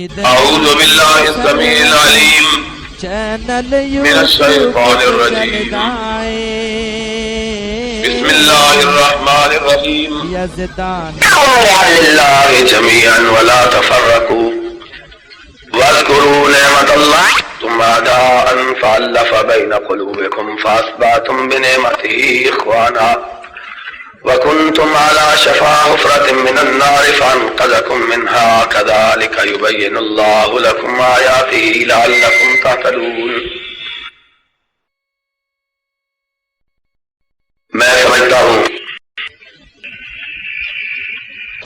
أعوذ بالله السميع العليم من الشيطان الرجيم بسم الله الرحمن الرحيم قولوا لله جميعا ولا تفرقوا واذكروا نعمة الله ثم أعداء فألف بين قلوبكم فأصبحتم بنعمته إخوانا وكنتم على شفا حفرة من النار فأنقذكم منها كذلك يبين الله لكم آياته لعلكم تهتدون. میں سمجھتا ہوں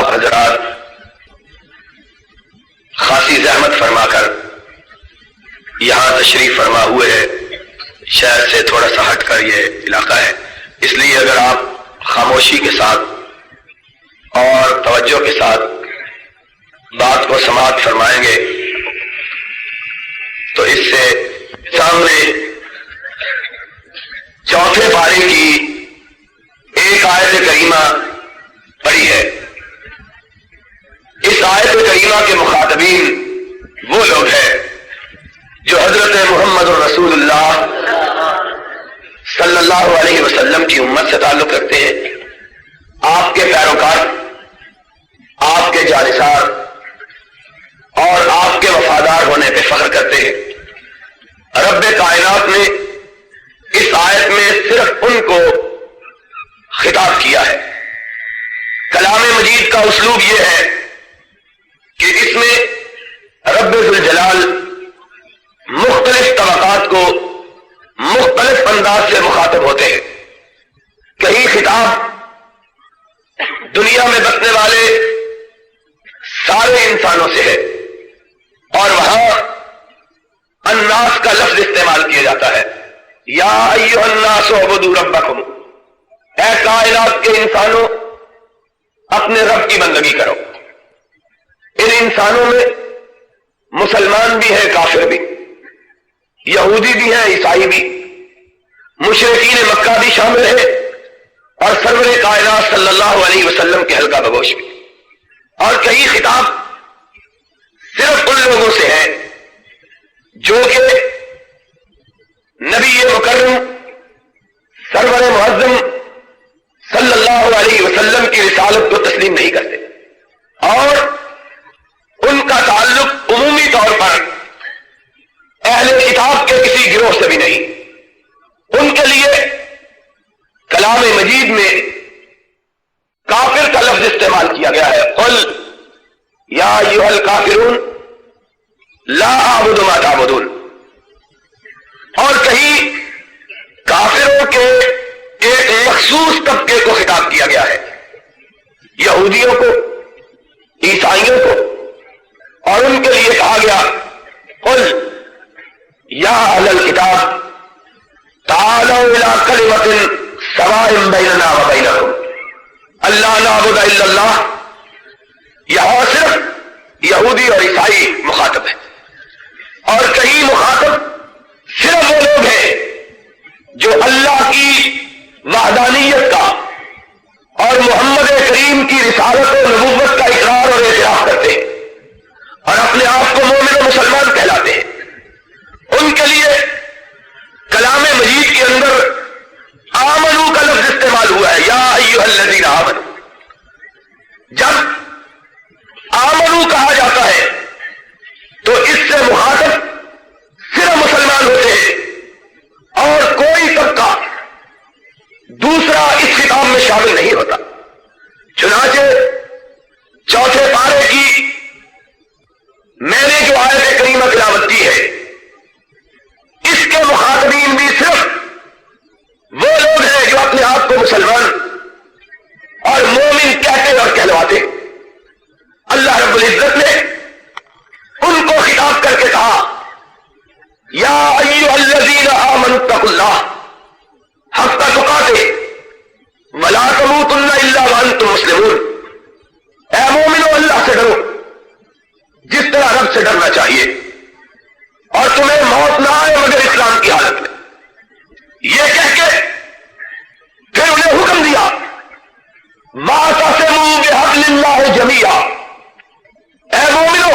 حضرات خاصی زحمت فرما کر یہاں تشریف فرما ہوئے ہیں. شہر سے تھوڑا سا ہٹ کر یہ علاقہ ہے، اس لیے اگر آپ خاموشی کے ساتھ اور توجہ کے ساتھ بات کو سماعت فرمائیں گے تو اس سے سامنے چوتھے پارے کی ایک آیت کریمہ پڑھی ہے. اس آیت کریمہ کے مخاطبین وہ لوگ ہیں جو حضرت محمد رسول اللہ صلی اللہ علیہ وسلم کی امت سے تعلق رکھتے ہیں، آپ کے پیروکار، آپ کے جانثار اور آپ کے وفادار ہونے پہ فخر کرتے ہیں. رب کائنات نے اس آیت میں صرف ان کو خطاب کیا ہے. کلام مجید کا اسلوب یہ ہے کہ اس میں رب ذوالجلال مختلف طبقات کو مختلف انداز سے مخاطب ہوتے ہیں. کہیں خطاب دنیا میں بسنے والے سارے انسانوں سے ہے اور وہاں الناس کا لفظ استعمال کیا جاتا ہے. یا ایھا الناس اعبدوا ربکم، اے کائنات کے انسانوں اپنے رب کی بندگی کرو. ان انسانوں میں مسلمان بھی ہے، کافر بھی، یہودی بھی ہے، عیسائی بھی، مشرکین مکہ بھی شامل ہے اور سرور کائنات صلی اللہ علیہ وسلم کے حلقہ بگوش بھی. اور کئی خطاب صرف ان لوگوں سے ہے جو کہ نبی مکرم سرور معظم صلی اللہ علیہ وسلم کی رسالت کو تسلیم نہیں کرتے اور ان کا تعلق عمومی طور پر اہل کتاب کے کسی گروہ سے بھی نہیں. ان کے لیے کلام مجید میں کافر کا لفظ استعمال کیا گیا ہے. قل یا ایھا الکافرون لا اعبد ما تعبدون. اور کہیں کافروں کے ایک مخصوص طبقے کو خطاب کیا گیا ہے، یہودیوں کو، عیسائیوں کو، اور ان کے لیے کہا گیا قل یا اہل الکتاب تعالوا الی کلمۃ سواء بیننا وبینکم الا نعبد الا اللہ. یہاں صرف یہودی اور عیسائی مخاطب ہے اور کئی مخاطب صرف وہ لوگ ہیں جو اللہ کی وحدانیت کا اور محمد کریم کی رسالت و نبوت کا اقرار اور اعتراف کرتے ہیں اور اپنے آپ کو مومن و مسلمان کہلاتے ہیں. ان کے لیے کلام مجید کے اندر آمنو کا لفظ استعمال ہوا ہے، یا ایھا الذین آمنو. جب آمنو کہا جاتا ہے تو اس سے مخاطب صرف مسلمان ہوتے ہیں اور کوئی طبقہ دوسرا اس خطاب میں شامل نہیں ہوتا. چنانچہ چوتھے پارے کی میں نے جو آیت کریمہ تلاوت کی ہے اس کے مخاطبین بھی صرف وہ لوگ ہیں جو اپنے آپ کو مسلمان اور مومن کہتے اور کہلواتے. اللہ رب العزت نے ان کو خطاب کر کے کہا یا ایھا الذین آمنوا اتقوا اللہ حق تقاته ولا تموتن الا وانتم مسلمون. اے مومنو اللہ سے ڈرو جس طرح رب سے ڈرنا چاہیے اور تمہیں موت نہ آئے مگر اسلام کی حالت میں. یہ کہہ کے پھر انہیں حکم دیا واعتصموا بحبل اللہ جمیعا، اے مومنو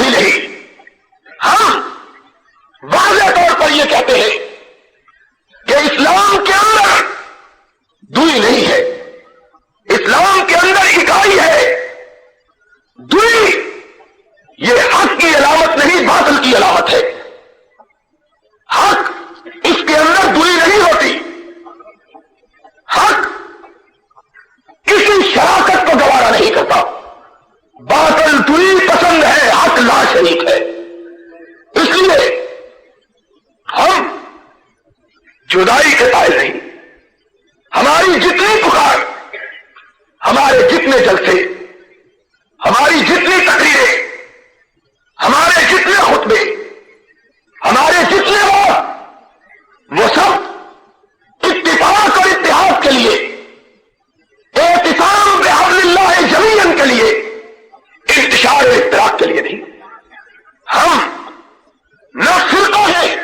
ہی نہیں، ہم واضح طور پر یہ کہتے ہیں کہ اسلام کے اندر دوئی نہیں ہے، اسلام کے اندر اکائی ہے۔ دوئی یہ حق کی علامت نہیں، باطل کی علامت ہے۔ حق اس کے اندر دوئی نہیں ہوتی، حق کسی شراکت کو گوارا نہیں کرتا، باطل دوئی پسند ہے، حق لا شریک ہے۔ اس لیے ہم جدائی کے قائل نہیں، ہماری جتنی پکار، ہمارے جتنے جلسے، ہماری جتنی تقریریں، ہمارے جتنے خطبے، ہمارے جتنے وہ سب اتفاق اور اتحاد کے لیے، اعتصام بحبل اللہ جمیعاً کے لیے، انتشار و اشتراک کے لیے نہیں۔ ہم نہ فرقہ ہیں،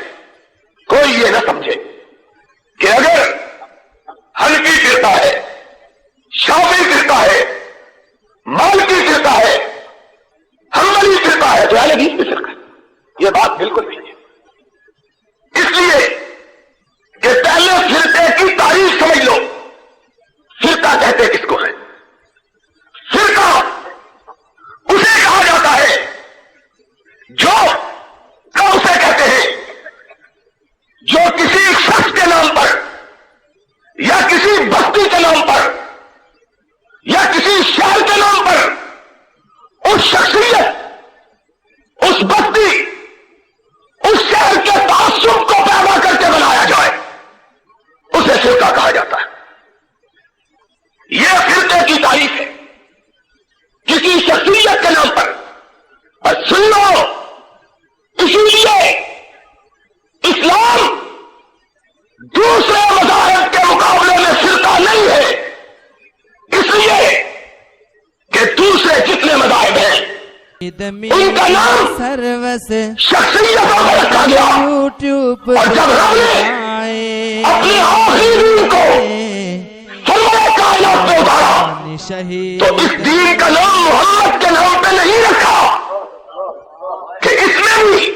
کوئی یہ نہ سمجھے کہ اگر حنفی فرقہ ہے، شافعی فرقہ ہے، مالکی فرقہ ہے، حنبلی فرقہ ہے تو اہل حدیث بھی فرقہ ہے۔ یہ بات بالکل نہیں ہے۔ اس لیے کہ پہلے فرقے کی تعریف سمجھ لو، فرقہ کہتے کس کو ہے؟ فرقہ اسے کہا جاتا ہے جو اسے کہتے ہیں جو کسی شخص کے نام پر یا کسی بستی کے نام پر یا کسی شہر کے نام پر اس شخصیت، اس بستی، اس شہر کے تعصب کو پیدا کر کے بنایا جائے، اسے فرقہ کہا جاتا ہے۔ یہ فرقے کی تعریف ہے، کسی شخصیت کے نام پر۔ اور سن لو، اسی لیے اسلام دوسرے مذاہب کے مقابلے میں فرقہ نہیں ہے، اس لیے کہ دوسرے جتنے مذاہب ہیں ان کا نام شخصیتوں میں رکھا گیا، اور جب رب نے اپنی آخری دین کو سرور کائنات پہ اتارا تو اس دین کا نام محمد کے نام پہ نہیں رکھا کہ اس میں بھی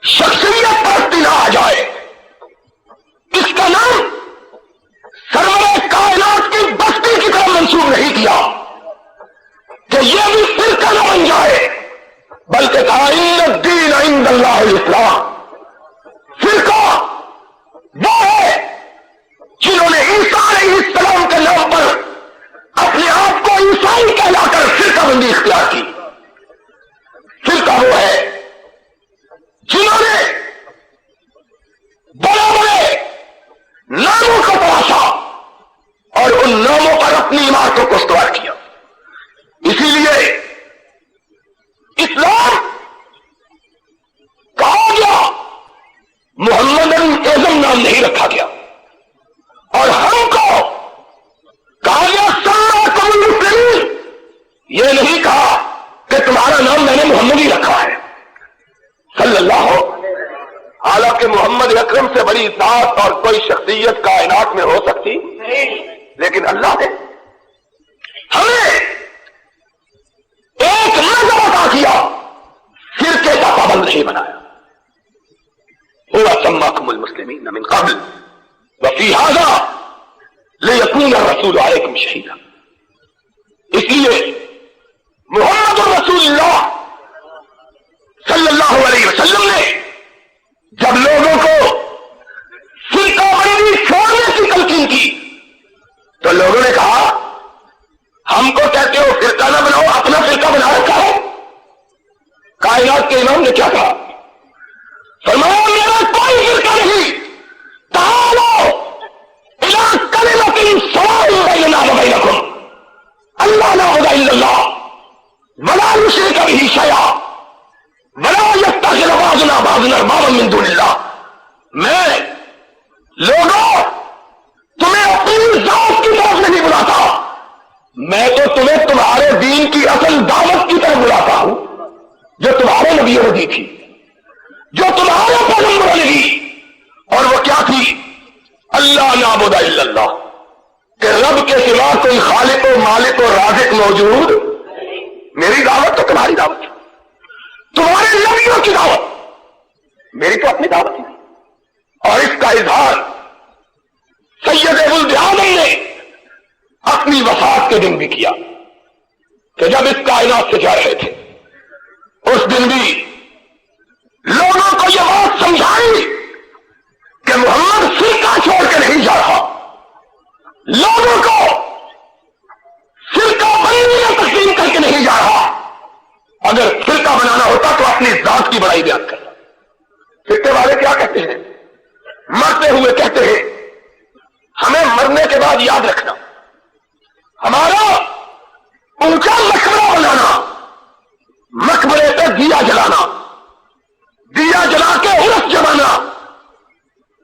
شخصیت پرستی نہ آ جائے، اس کا نام سرور کائنات کی بستی کی طرح منسوب نہیں کیا کہ یہ بھی فرقہ نہ بن جائے، بلکہ کہا ان الدین عند اللہ الاسلام۔ فرقہ وہ ہے جنہوں نے عیسیٰ علیہ السلام کے نام پر اپنے آپ کو عیسائی کہلا کر فرقہ بندی اختیار کی۔ فرقہ وہ ہے جنہوں نے بڑے بڑے ناموں کو تراشا اور ان ناموں پر اپنی عمارتوں کو استوار کیا۔ اسی لیے اسلام کہا گیا، محمد اعظم نام نہیں رکھا گیا، اور ہم کو کہا گیا سماکم المسلمین، یہ نہیں کہا کہ تمہارا نام میں نے محمد ہی رکھا ہے صلی اللہ ہو۔ حالانکہ محمد اکرم سے بڑی ذات اور کوئی شخصیت کائنات میں ہو سکتی نہیں، لیکن اللہ نے ہمیں ایک مذہب عطا کیا، فرقے کا پابند نہیں بنایا۔ هو سماكم المسلمين من قبل وفي هذا ليكون الرسول عليكم شهيدا۔ اس لیے محمد رسول اللہ صلی اللہ علیہ وسلم نے جب لوگوں کو فرقہ بندی چھوڑنے کی تلقین کی تو لوگوں نے کہا ہم کو کہتے ہو فرقہ نہ بناؤ، اپنا فرقہ بنا رکھا ہے۔ کائنات کے امام نے کیا کہا؟ فرمایا میرا کوئی فرقہ نہیں، تعالوا الی کلمۃ سواء بیننا وبینکم الا نعبد الا اللہ ولا نشرک بہ شیئا ولا یتخذ بعضنا بعضا اربابا من دون اللہ۔ میں لوگوں تمہیں اپنی ذات کی طرف نہیں بلاتا، میں تو تمہیں تمہارے دین کی اصل دعوت کی طرف بلاتا ہوں جو تمہارے نبیوں نے دی تھی، جو تمہارے پیغمبروں نے دی، اور وہ کیا تھی؟ اللہ نعبد الا اللہ، کہ رب کے سوا کوئی خالق و مالک و رازق موجود۔ میری دعوت تو تمہاری دعوت، بیویوں کی دعوت، میری تو اپنی دعوت ہی، اور اس کا اظہار سید ولد آدم نے اپنی وفات کے دن بھی کیا کہ جب اس کائنات سے جا رہے تھے، اس دن بھی لوگوں کو یہ بات سمجھائی کہ محمد فرقہ چھوڑ کے نہیں جا رہا، لوگوں کو فرقہ بندی میں تسلیم کر کے نہیں جا رہا، اگر فرقہ بنانا ہوتا تو اپنی ذات کی بڑائی بیان کرتا۔ فرقے والے کیا کہتے ہیں؟ مرتے ہوئے کہتے ہیں ہمیں مرنے کے بعد یاد رکھنا، ہمارا اونچا مقبرہ بنانا، مقبرے پہ دیا جلانا، دیا جلا کے عرس جمانا،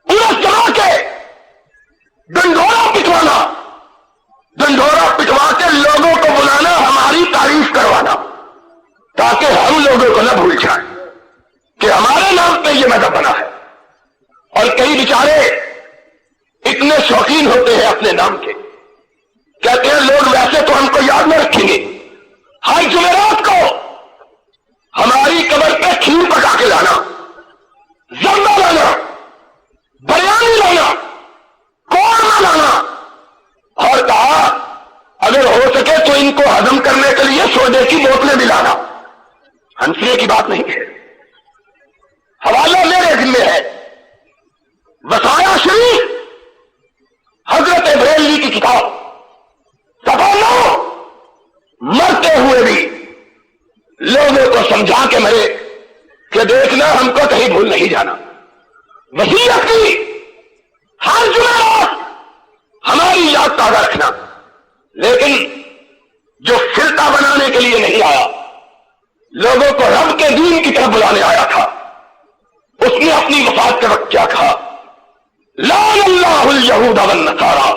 عرس جما کے ڈنڈورا پٹوانا، ڈنڈورا پٹوا کے لوگوں کو بلانا، ہماری تعریف کروانا، تاکہ ہم لوگوں کو نہ بھول جائیں کہ ہمارے نام پہ یہ مذہب بنا ہے۔ اور کئی بیچارے اتنے شوقین ہوتے ہیں اپنے نام کے، کہتے ہیں لوگ ویسے تو ہم کو یاد نہ رکھیں گے، ہر جمعرات کو ہماری قبر پہ کھیر پکا کے لانا، زردہ لانا، بریانی لانا، قورمہ لانا، اور کہا اگر ہو سکے تو ان کو ہضم کرنے کے لیے سوڈے کی بوتلیں بھی لانا۔ ہنسنے کی بات نہیں ہے، حوالہ میرے ذمہ ہے، وصایا شریف حضرت بریلوی کی کتاب، صفحہ 9، مرتے ہوئے بھی لوگوں کو سمجھا کے مرے کہ دیکھنا ہم کو کہیں بھول نہیں جانا، وصیت کی ہر جمعرات ہماری یاد تازہ رکھنا۔ لیکن جو فرقہ بنانے کے لیے نہیں آیا، لوگوں کو رب کے دین کی طرف بلانے آیا تھا، اس نے اپنی وفات کے وقت کیا کہا؟ لعن اللہ الیہود والنصارى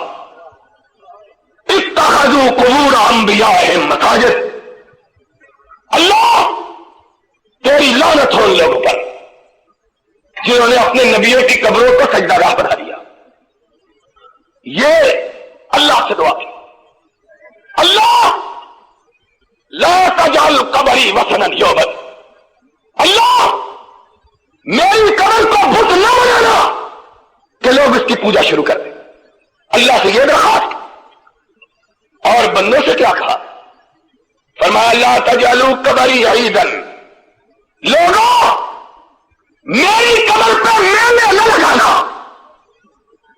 اتخذوا قبور انبیائہم مساجد۔ اللہ تیری لعنت ہو ان لوگوں پر جنہوں نے اپنے نبیوں کی قبروں کو سجدہ گاہ بنا دیا۔ یہ اللہ سے دعا کی، اللہ لا تجعل قبری وثنا یعبد، اللہ میری قبر کو بت نہ بنانا کہ لوگ اس کی پوجا شروع کر دیں۔ اللہ سے یہ درخواست، اور بندوں سے کیا کہا؟ فرمایا لا تجعلوا قبری عیدا، لوگوں میری قبر پر میلے نہ لگانا۔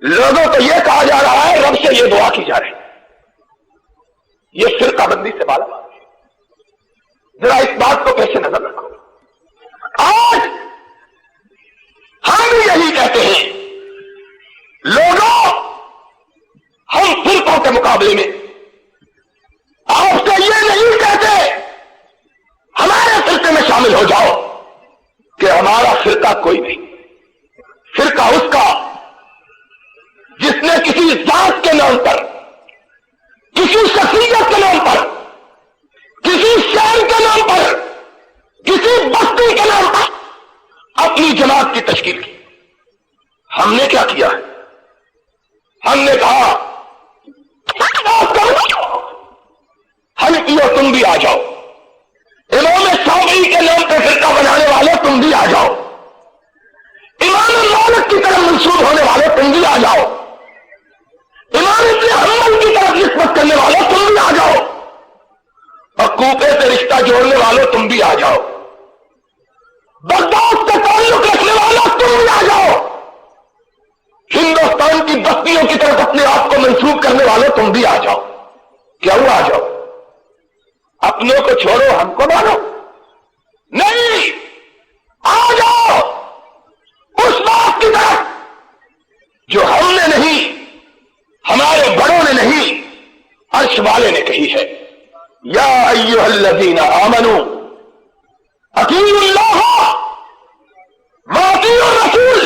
لوگوں کو یہ کہا جا رہا ہے، رب سے یہ دعا کی جا رہی ہے، یہ فرقہ بندی سے بالا بات ہے۔ ذرا اس بات کو پیش نظر رکھو، آج ہم بھی یہی کہتے ہیں، لوگوں ہم فرقوں کے مقابلے میں آپ سے یہ نہیں کہتے ہمارے فرقے میں شامل ہو جاؤ کہ ہمارا فرقہ کوئی نہیں، فرقہ اس کا جس نے کسی ذات کے نام پر، کسی شخصیت کے نام پر، کسی شہر کے نام پر، کسی بستی کے نام پر اپنی جماعت کی تشکیل کی۔ ہم نے کیا کیا ہے؟ ہم نے کہا حنفیوں تم بھی آ جاؤ، امام شافعی کے نام پہ فرقہ بنانے والے تم بھی آ جاؤ، امام مالک کی طرف منسوب ہونے والے تم بھی آ جاؤ، امام ابن حنبل کی طرف نسبت کرنے والے تم بھی آ جاؤ، اور کوفے سے رشتہ جوڑنے والوں تم بھی آ جاؤ، بغداد سے تعلق رکھنے والا تم بھی آ جاؤ، ہندوستان کی بستیوں کی طرف اپنے آپ کو منسوب کرنے والے تم بھی آ جاؤ۔ کیا ہوا؟ آ جاؤ، اپنوں کو چھوڑو ہم کو مانو، نہیں، آ جاؤ اس بات کی طرف جو ہم نے نہیں، ہمارے بڑوں نے نہیں، عرش والے نے کہی ہے، یا ایھا الذین آمنوا اطیعوا اللہ واطیعوا الرسول،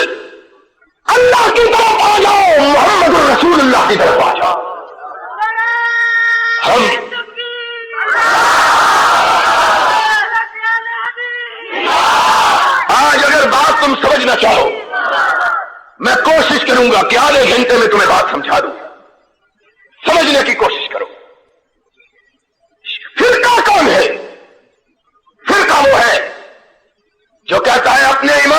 اللہ کی طرف آ جاؤ، محمد الرسول اللہ کی طرف آ جاؤ۔ ہم آج اگر بات تم سمجھنا چاہو، میں کوشش کروں گا کہ آدھے گھنٹے میں تمہیں بات سمجھا دوں، سمجھنے کی کوشش کرو۔ فرقہ کون ہے؟ فرقہ وہ ہے جو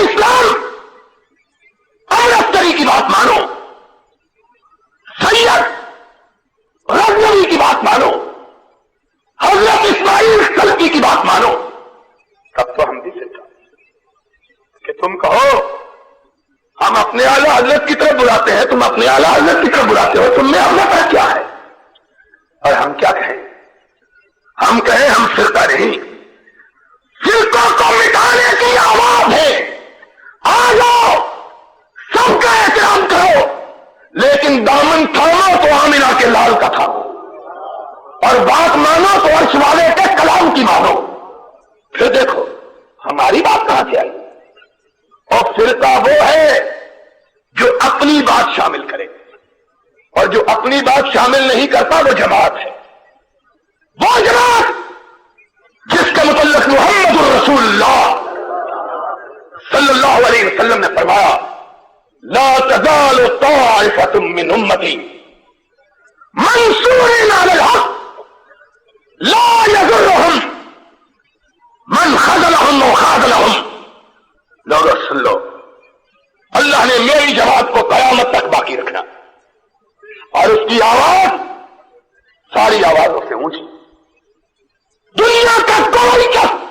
اسلام امرتسری کی بات مانو، سید غزنوی کی بات مانو، حضرت اسماعیل سلفی کی بات مانو، تب تو ہم بھی سچا کہ تم کہو ہم اپنے اعلیٰ حضرت کی طرف بلاتے ہیں، تم اپنے اعلیٰ حضرت کی طرف بلاتے ہو، تم میں اپنا فرق کیا ہے؟ اور ہم کیا کہیں؟ ہم کہیں ہم فرقہ نہیں، فرقوں کو مٹانے کی آواز ہے، آ جاؤ سب کا احترام کرو، لیکن دامن تھامو تو آمنہ کے لال کا تھامو، اور بات مانو تو عرش والے کے کلام کی مانو، پھر دیکھو ہماری بات کہاں سے آئی۔ اور فرقہ وہ ہے جو اپنی بات شامل کرے، اور جو اپنی بات شامل نہیں کرتا وہ جماعت ہے، وہ جماعت جس کے متعلق محمد الرسول اللہ صلی اللہ علیہ وسلم نے فرمایا لا تزال طائفة من امتی منصورین علی الحق لا یضرهم من خذلهم وخاذلهم۔ لوگوں سن لو، اللہ نے میری جماعت کو قیامت تک باقی رکھنا، اور اس کی آواز ساری آوازوں سے اونچی، دنیا کا کوئی شخص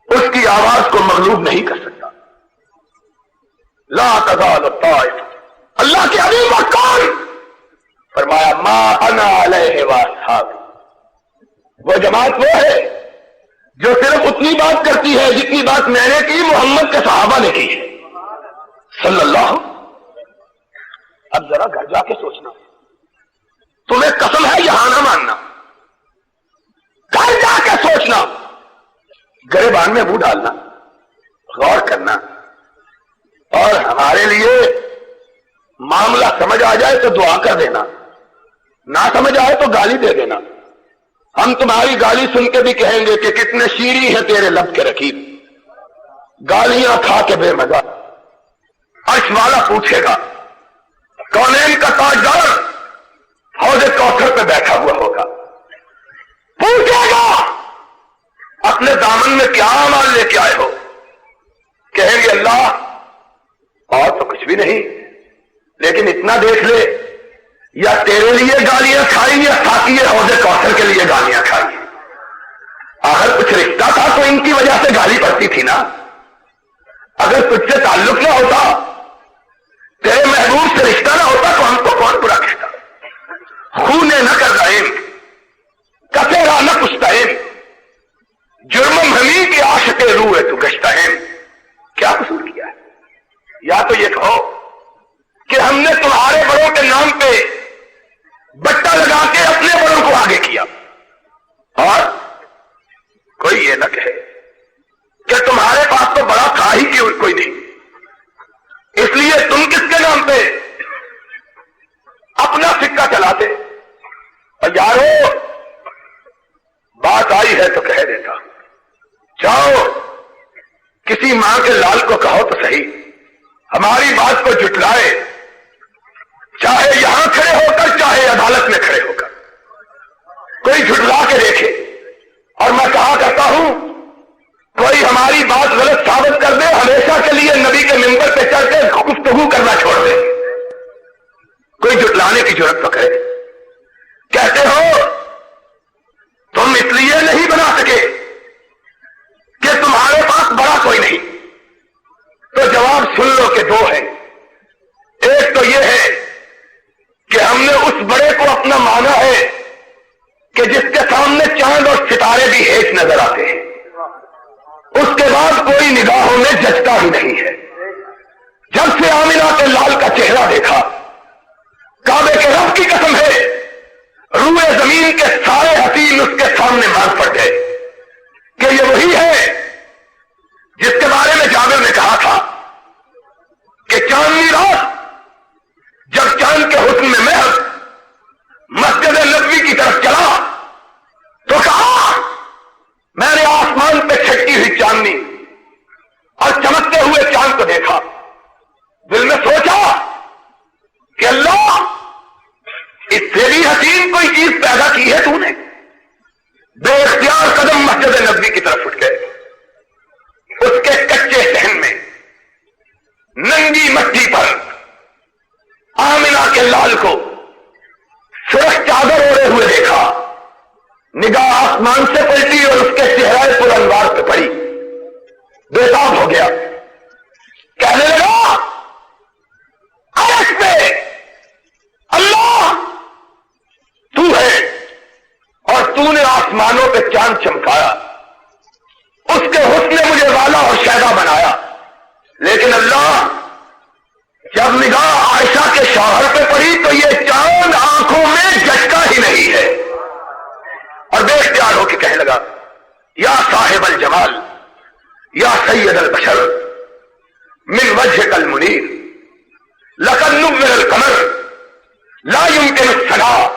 اس کی آواز کو مغلوب نہیں کر سکتا۔ لا تزال الطائفہ، اللہ کے حبیب کون؟ فرمایا ما انا علیہ واصحابی، وہ جماعت وہ ہے جو صرف اتنی بات کرتی ہے جتنی بات میں نے کی، محمد کے صحابہ نے کی ہے صلی اللہ۔ اب ذرا گھر جا کے سوچنا، تمہیں قسم ہے یہاں نہ ماننا، گھر جا کے سوچنا، گریبان میں منہ ڈالنا، غور کرنا، اور ہمارے لیے معاملہ سمجھ آ جائے تو دعا کر دینا، نہ سمجھ آئے تو گالی دے دینا۔ ہم تمہاری گالی سن کے بھی کہیں گے کہ کتنے شیریں ہیں تیرے لب کے رکیب، گالیاں کھا کے بے مزہ۔ عرش والا پوچھے گا، کونین کا تاجدار حوض کوثر پہ بیٹھا ہوا ہوگا، پوچھے گا اپنے دامن میں کیا اعمال لے کے آئے ہو؟ کہیں گے اللہ اور تو کچھ بھی نہیں، لیکن اتنا دیکھ لے یا تیرے لیے گالیاں کھائی یا ساتھی حوض کوثر کے لیے گالیاں کھائی، اگر کچھ رشتہ تھا تو ان کی وجہ سے گالی پڑتی تھی نا، اگر تجھ سے تعلق نہ ہوتا، تیرے محبوب سے رشتہ نہ ہوتا تو ہم کو کون برا کہتا؟ خونے نہ کر رائم کتےرا نہ پشتائم جرمم ہمیں کے عاشق روح تو گشتائم، کیا قصور کیا ہے؟ یا تو یہ کہو کہ ہم نے تمہارے بڑوں کے نام پہ بٹا لگا کے اپنے بڑوں کو آگے کیا، اور کوئی یہ نہ کہے کہ تمہارے پاس تو بڑا تھا ہی کہ کوئی نہیں، اس لیے تم کس کے نام پہ اپنا سکہ چلاتے؟ اور یارو بات آئی ہے تو کہہ دیتا، جاؤ کسی ماں کے لال کو کہو تو صحیح ہماری بات کو جھٹلائے، چاہے یہاں کھڑے ہو کر چاہے عدالت میں کھڑے ہو کر، کوئی جھٹلا کے دیکھے۔ اور میں کہا کرتا ہوں کوئی ہماری بات غلط ثابت کر دے، ہمیشہ کے لیے نبی کے ممبر پہ چڑھ کے گفتگو کرنا چھوڑ دے، کوئی جھٹلانے کی جرات تو کرے۔ کہتے ہو تم اس لیے نہیں بنا سکے کہ تمہارے پاس بڑا کوئی نہیں، تو جواب سن لو کہ دو ہے۔ ایک تو یہ ہے کہ ہم نے اس بڑے کو اپنا مانا ہے کہ جس کے سامنے چاند اور ستارے بھی ہیچ نظر آتے ہیں، اس کے بعد کوئی نگاہوں میں جچتا ہی نہیں ہے۔ جب سے آمنہ کے لال کا چہرہ دیکھا، کعبے کے رب کی قسم ہے روئے زمین کے سارے حسین اس کے سامنے مان پڑ گئے کہ یہ وہی ہے جس کے بارے میں جابر نے کہا تھا کہ چاندنی رات جب چاند کے حسن میں محض مسجد نبوی کی طرف چلا تو کہا میں نے آسمان پہ چھٹی ہوئی چاندنی اور چمکتے ہوئے چاند کو دیکھا، دل میں سوچا کہ اللہ اس سے بھی حسین کوئی چیز پیدا کی ہے تو نے۔ بے اختیار قدم مسجد نبوی کی طرف اٹھ گئے، اس کے کچے صحن میں بےتاب ہو گیا، کہنے لگا عرش پہ اللہ تو ہے اور تو نے آسمانوں پہ چاند چمکایا، اس کے حسن نے مجھے والا اور شیدا بنایا، لیکن اللہ جب نگاہ عائشہ کے شوہر پہ پڑی تو یہ چاند آنکھوں میں جھٹکا ہی نہیں ہے، اور بے اختیار ہو کے کہنے لگا یا صاحب الجمال یا سید البشر من وجهك المنیر لقد نور القمر لا يمكن الصلاة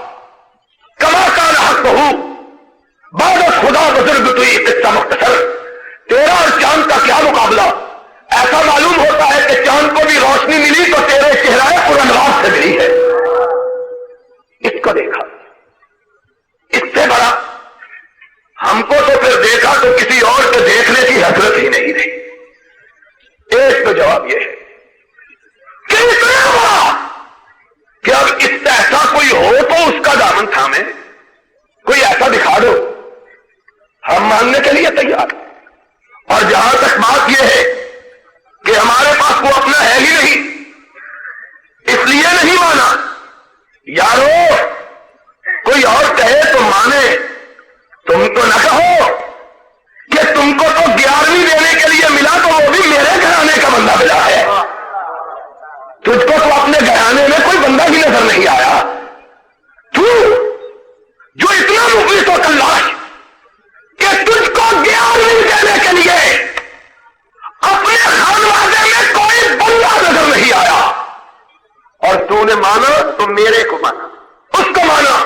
كما كان حقه بعد خدا بزرگ تو یہ قصہ مختصر، تیرا اور چاند کا کیا مقابلہ؟ ایسا معلوم ہوتا ہے کہ چاند کو بھی روشنی ملی تو تیرے چہرہ پرانوار سے ملی ہے۔ اس کو دیکھا، اس سے بڑا ہم کو تو پھر دیکھا تو کسی اور کو دیکھنے کی حسرت ہی نہیں رہی۔ ایک تو جواب یہ ہے کہ اتنا بڑا کہ اب اس سے ایسا کوئی ہو تو اس کا دامن تھامے، کوئی ایسا دکھا دو، ہم ماننے کے لیے تیار۔ اور جہاں تک بات یہ ہے کہ ہمارے پاس وہ اپنا ہے ہی نہیں، اس لیے نہیں مانا، یارو کوئی اور کہے تو مانے، تم تو نہ کہو کہ تم کو تو 11ویں دینے کے لیے ملا تو وہ بھی میرے گھرانے کا بندہ ملا ہے، تجھ کو تو اپنے گھرانے میں کوئی بندہ ہی نظر نہیں آیا، تو جو اتنا مخلص و کلاش کہ تجھ کو 11ویں دینے کے لیے اپنے خانوادے میں کوئی بندہ نظر نہیں آیا، اور تو نے مانا تو میرے کو مانا، اس کو مانا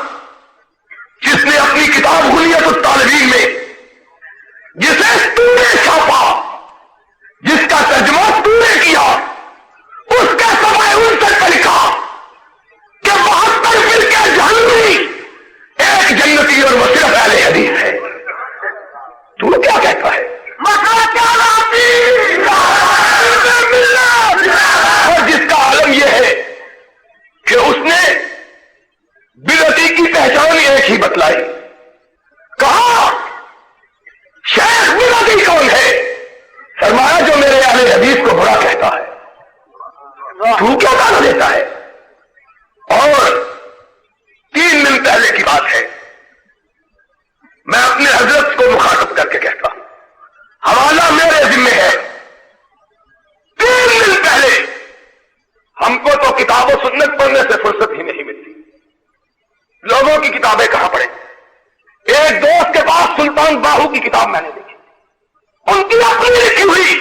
جس نے اپنی کتاب غنیت الطالبین میں جسے تو نے چھاپا، جس کا ترجمہ تو نے کیا، اس کے صفحہ 59 پہ لکھا کہ 72 فرقے جہنمی، ایک جنتی اور وہ صرف اہل حدیث ہے۔ تو کیا کہتا ہے؟ اور جس کا عالم یہ ہے کہ اس نے بدعتی کی پہچان ایک ہی بتلائی، کہا شیخ بدعتی کون ہے؟ فرمایا جو میرے اہل حدیث کو برا کہتا ہے۔ تو کیا گانا دیتا ہے؟ اور 3 دن پہلے کی بات ہے، میں اپنے حضرت کو مخاطب کر کے کہتا ہوں، حوالہ میرے ذمہ ہے، 3 دن پہلے ہم کو تو کتاب و سنت پڑھنے سے فرصت ہی نہیں ملتی، لوگوں کی کتابیں کہاں پڑھیں؟ ایک دوست کے پاس سلطان باہو کی کتاب میں نے دیکھی، ان کی اپنی لکھی ہوئی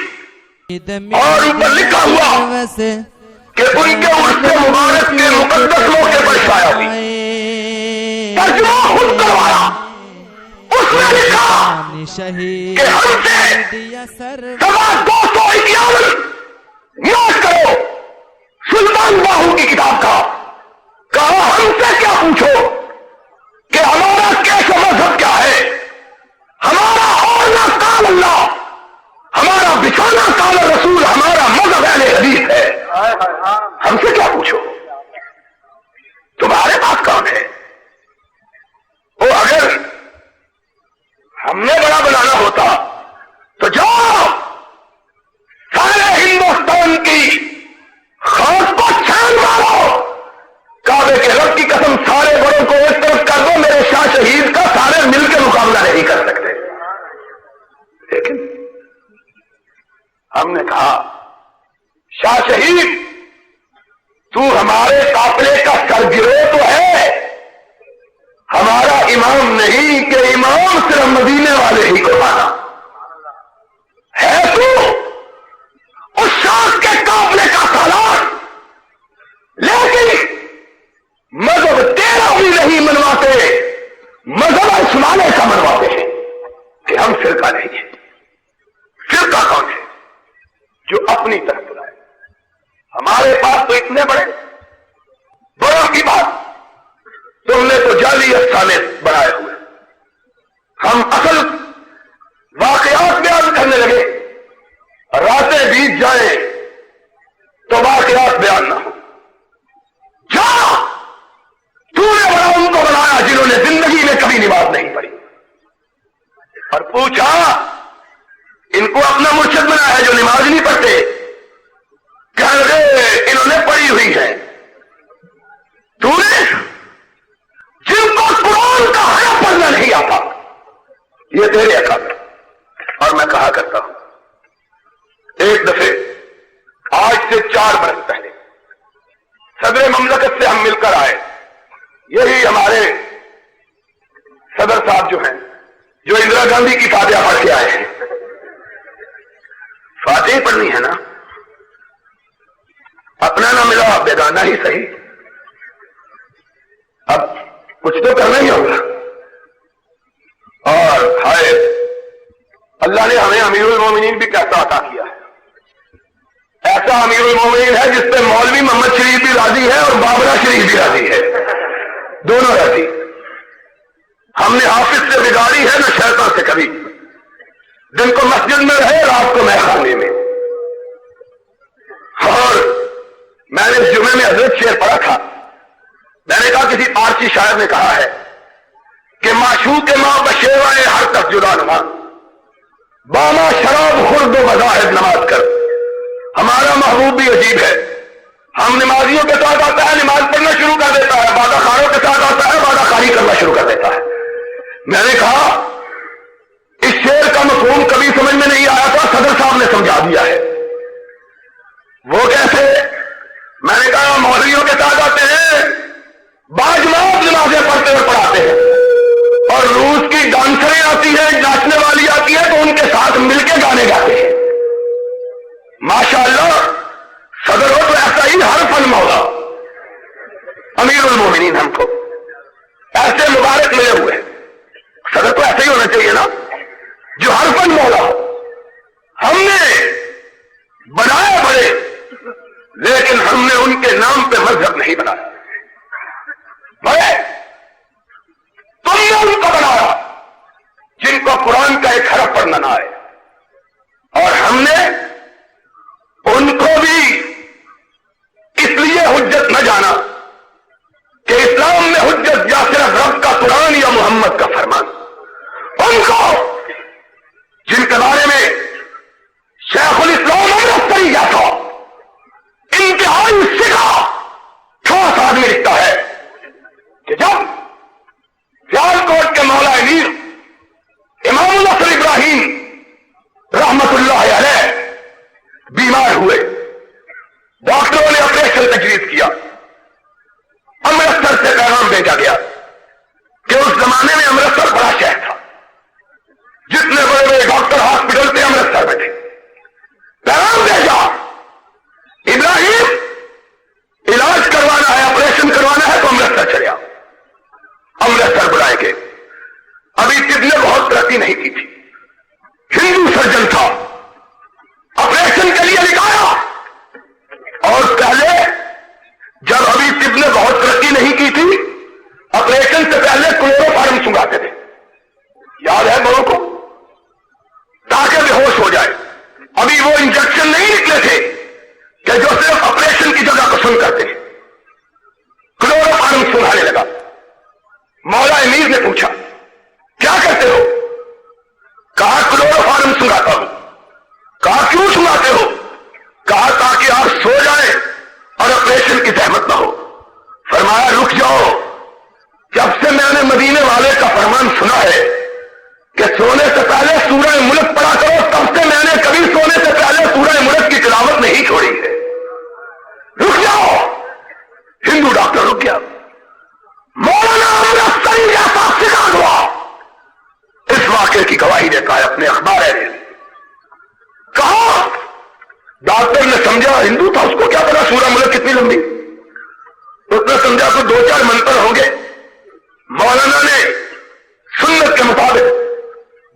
اور اوپر لکھا ہوا کہ ان کے عرس مبارک کے مقدس موقع پر شائع ہوئی، ترجمہ خود کروایا، اس میں لکھا کہ ہم سے سوا 251 نوٹ کرو سلطان باہو کی کتاب کا، کہا ہم سے کیا پوچھو کہ ہمارا کیسا مذہب کیا ہے، ہمارا اوڑھنا قال اللہ، ہمارا بچھانا قال رسول، ہمارا مذہب اہل حدیث ہے، ہم سے کیا پوچھو، تمہارے پاس کون ہے؟ وہ اگر ہم نے بڑا بنانا ہوتا تو جاؤ سارے ہندوستان کی خاص کو چھان مارو، کعبے کے رب کی قسم سارے بڑوں کو ایک طرف کر دو، میرے شاہ شہید کا سارے مل کے مقابلہ نہیں کر سکتے، لیکن ہم نے کہا شاہ شہید تو ہمارے قافلے کا سرگرو تو ہے، ہمارا امام نہیں کہ امام صرف مدینے والے ہی کو مانا ہے، تو اس شاخ کے قافلے کا سالار، لیکن مذہب تیرا بھی نہیں منواتے، مذہب عثمانے کا منواتے ہیں کہ ہم فرقہ نہیں ہے۔ فرقہ کون ہے؟ جو اپنی طرف بلائے، ہمارے پاس تو اتنے بڑے بڑوں کی بات، تم نے تو جعلی افسانے بنائے ہوئے، ہم اصل واقعات بیان کرنے لگے، راتیں بیت جائیں تو واقعات بیان نہ ہو، جا تو نے بڑا ان کو بنایا جنہوں نے زندگی میں کبھی نماز نہیں پڑھی، اور پوچھا ان ان کو اپنا مرشد بنایا ہے جو نماز نہیں پڑھتے، کہنے لگے انہوں نے پڑھی ہوئی ہے. تو نے جن کو قرآن کا حرف پڑھنا نہیں آتا یہ تیرے اکابر. اور میں کہا کرتا ہوں ایک دفعے آج سے 4 برس پہلے صدر مملکت سے ہم مل کر آئے. یہی ہمارے صدر صاحب جو ہیں جو اندرا گاندھی کی فاتحہ پڑھ کے آئے ہیں. فاتحہ پڑھنی ہے نا، اپنا نہ ملا بیگانہ ہی صحیح، اب کچھ تو کرنا ہی ہوگا. اور ہائے اللہ نے ہمیں امیر المومنین بھی کیسا عطا کیا ہے. ایسا امیر المومنین ہے جس پہ مولوی محمد شریف بھی راضی ہے اور بابرہ شریف بھی راضی ہے، دونوں راضی. ہم نے حافظ سے بگاڑی ہے نہ شیطان سے کبھی. دن کو مسجد میں رہے، رات کو میخانے میں. اور میں نے اس جمعے میں حضرت شعر پڑھا تھا. میں نے کہا کسی پارسی شاعر نے کہا ہے کہ معشوق ماں بشیوائے ہر تک جدا نما، باما شراب خورد و مذاہب نماز کر. ہمارا محبوب بھی عجیب ہے. ہم نمازیوں کے ساتھ آتا ہے، نماز پڑھنا شروع کر دیتا ہے، بادہ خاروں کے ساتھ آتا ہے، بادہ خاری کرنا شروع کر دیتا ہے. میں نے کہا اس شعر کا مفہوم کبھی سمجھ میں نہیں آیا تھا، صدر صاحب نے سمجھا دیا ہے. وہ کیسے؟ میں نے کہا مولویوں کے ساتھ آتے ہیں، باجماعت نمازیں پڑھتے ہوئے پڑھاتے ہیں، اور روس کی ڈانسریں آتی ہیں، ناچنے والی آتی ہے تو ان کے ساتھ مل کے گانے گاتے ہیں. ماشاءاللہ صدر ہو تو ایسا ہی ہر فن مولا. امیر المومنین ہم کو ایسے مبارک ملے ہوئے ہیں. صدر تو ایسا ہی ہونا چاہیے نا جو ہر فن مولا. ہم نے بنائے بڑے، لیکن ہم نے ان کے نام پہ مذہب نہیں بنایا. بڑے تم نے ان کو بنایا جن کو قرآن کا ایک حرف پڑھنا نہ آئے، اور ہم نے ان کو بھی اس لیے حجت نہ جانا کہ اسلام میں حجت یا صرف رب کا قرآن یا محمد کا فرمان. ان کو جن کے بارے میں شیخ الاسلام امرتسری کیا تھا، انتہائی سکھا ٹھوس آدمی لکھتا ہے کہ جب سیالکوٹ کے مولا امیر امام نصر ابراہیم رحمت اللہ علیہ بیمار ہوئے، ڈاکٹروں نے آپریشن تجویز کیا. امرتسر سے پیغام بھیجا گیا کہ اس زمانے میں امرتسر بڑا شہر تھا، جتنے بڑے بڑے ڈاکٹر ہاسپٹل تھے امرتسر میں تھے. پیغام بھیجا ابراہیم علاج کروانا ہے، آپریشن کروانا ہے تو امرتسر چلے آؤ. امرتسر بلائے گئے. ابھی طب نے بہت ترقی نہیں کی تھی، ہندو سرجن تھا، آپریشن کے لیے نکالا. اور پہلے جب ابھی طب نے بہت ترقی نہیں کی تھی، آپریشن سے پہلے کلوروفارم سنگاتے تھے، یاد ہے بڑوں کو، تاکہ بے ہوش ہو جائے. ابھی وہ انجیکشن نہیں نکلے تھے کہ جو صرف آپریشن کی جگہ پسند کرتے ہیں. کلوروفارم سنگانے لگا. مولا امیر نے پوچھا کیا کرتے ہو؟ کہا کلوروفارم سنگاتا ہوں. کہا کیوں سنگاتے ہو؟ کہا تاکہ آپ سو جائیں اور آپریشن کی زحمت نہ ہو. فرمایا رک جاؤ، جب سے میں نے مدینے والے کا فرمان سنا ہے کہ سونے سے پہلے سورہ ملک پڑھا کرو، تب سے میں نے کبھی سونے سے پہلے سورہ ملک کی تلاوت نہیں چھوڑی ہے. رک جاؤ. ہندو ڈاکٹر رک گیا. مولانا امرتسری جیسا سکھا ہوا اس واقعے کی گواہی دیتا ہے اپنے اخبار ہے. کہا ڈاکٹر نے سمجھا ہندو تھا، اس کو کیا پتا سورہ ملک کتنی لمبی. اس نے سمجھا تو 2-4 منتر ہوں گے. مولانا نے سنت کے مطابق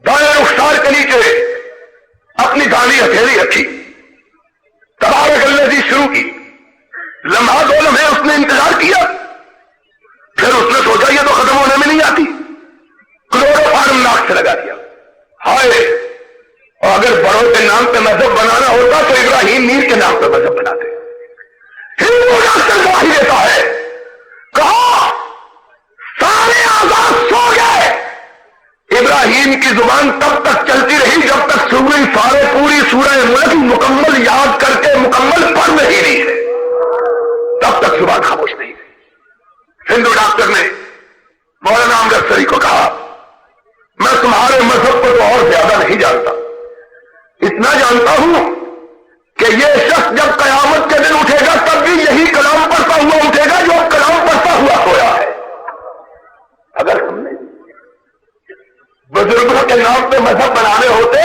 دائیں رخسار کے نیچے اپنی داڑھی ہتھیلی رکھی، تبارک الذی شروع کی. لمحہ 2 لمحے اس نے انتظار کیا، پھر اس نے سوچا یہ تو ختم ہونے میں نہیں آتی، کلوروفارم ناک سے لگا دیا. ہائے، اور اگر بڑوں کے نام پہ مذہب بنانا ہوتا تو ابراہیم میر کے نام پہ مذہب بناتے. ہندو ڈاکٹر گواہی دیتا ہے. کہا سارے آزاد سو گئے. ابراہیم کی زبان تب تک چلتی رہی جب تک سوئی سارے پوری سورہ ملک مکمل یاد کر کے مکمل پڑھ نہیں رہی ہے تب تک زبان خاموش نہیں ہے۔ ہندو ڈاکٹر نے مولانا امجد سری کو کہا میں تمہارے مذہب کو تو اور زیادہ نہیں جانتا، اتنا جانتا ہوں کہ یہ شخص جب قیامت کے دن اٹھے گا تب بھی یہی کلام پڑھتا ہوا اٹھے گا جو کلام پڑھتا ہوا سویا ہے۔ اگر ہم نے بزرگوں کے نام پہ مذہب بنانے ہوتے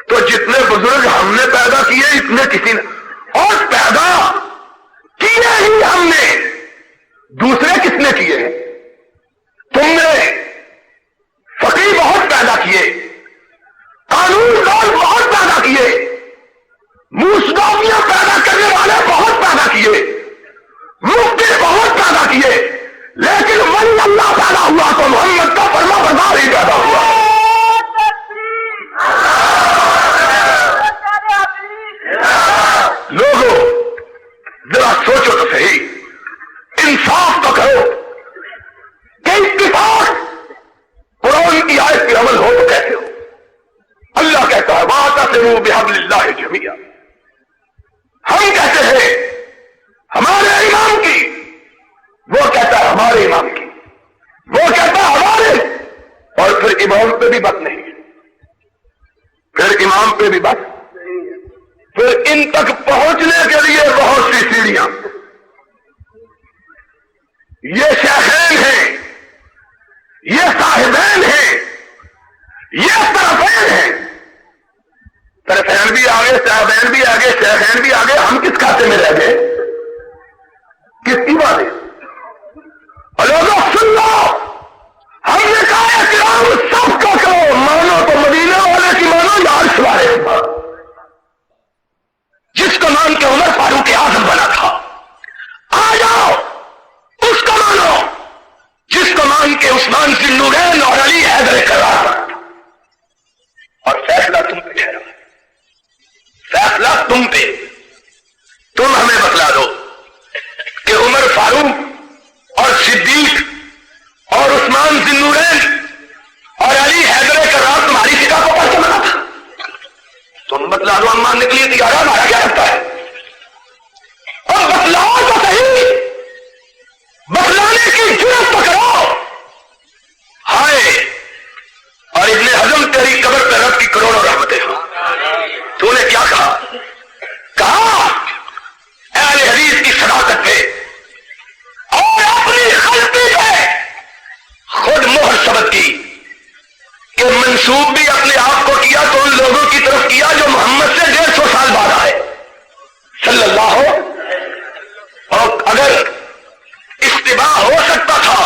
تو جتنے بزرگ ہم نے پیدا کیے اتنے کسی نے، اور پیدا کیے ہی ہم نے، دوسرے کس نے کیے ہیں؟ تم نے فقیر بہت پیدا کیے، قانون دان بہت پیدا کیے، موسیقیاں پیدا کرنے والے بہت پیدا کیے، مفتی بہت پیدا کیے، لیکن ولی اللہ پیدا ہوا تو محمد کا فرما بردار ہی پیدا ہوا۔ لوگوں ذرا سوچو تو صحیح، انصاف تو کرو کہ اتفاق قرآن کی آیت پہ عمل ہو تو کیسے ہو؟ اللہ کہتا ہے وَاعْتَصِمُوا بِحَبْلِ اللَّهِ جَمِيعًا، ہم کہتے ہیں ہمارے امام کی، وہ کہتا ہے ہمارے امام کی، وہ کہتا ہے ہمارے، اور پھر امام پہ بھی بات نہیں، پھر امام پہ بھی بات، پھر ان تک پہنچنے کے لیے بہت سی سیڑھیاں، یہ شیخین ہیں، یہ صاحبین ہیں، یہ طرفین ہیں، طرفین بھی آگے، صاحبین بھی آگے، شیخین بھی آگے، ہم کس کھاتے میں رہ گئے؟ کس کی بات ہے؟ لوگوں سن لو، ہم نے کہا احترام سب کا کرو، مانو تو مدینہ والے کی مانو یا عرش والے کی مانو، جس کو مان کے عمر فاروق اعظم بنا تھا آ جاؤ اس کو مانو، جس کو مان کے عثمان ذی النورین اور علی حیدر کرار بنا تھا، اور فیصلہ تم پہ ٹھہرا، فیصلہ تم پہ، تم ہمیں بتلا دو کہ عمر فاروق اور صدیق اور عثمان ذی النورین اور علی حیدر کرار تمہاری فقہ کو پڑھ کے بنا تھا، تم بتلا دو، ہم ماننے کے لیے تیار ہے، ہمارا کیا لگتا ہے؟ اور بتلاؤ تو صحیح، بتلانے کی جرات تو کرو۔ ہائے، اور ابن حزم تیری قبر پہ رب کی کروڑوں رحمتیں ہوں، تو نے کیا کہا؟ کہا اہل حدیث کی صداقت پہ اور اپنی غلطی پہ خود مہر ثبت کی کہ منسوب بھی اپنے آپ کو کیا تو ان لوگوں کی طرف کیا جو محمد سے 150 سال بعد آئے صلی اللہ ہو، اور اگر استباع ہو سکتا تھا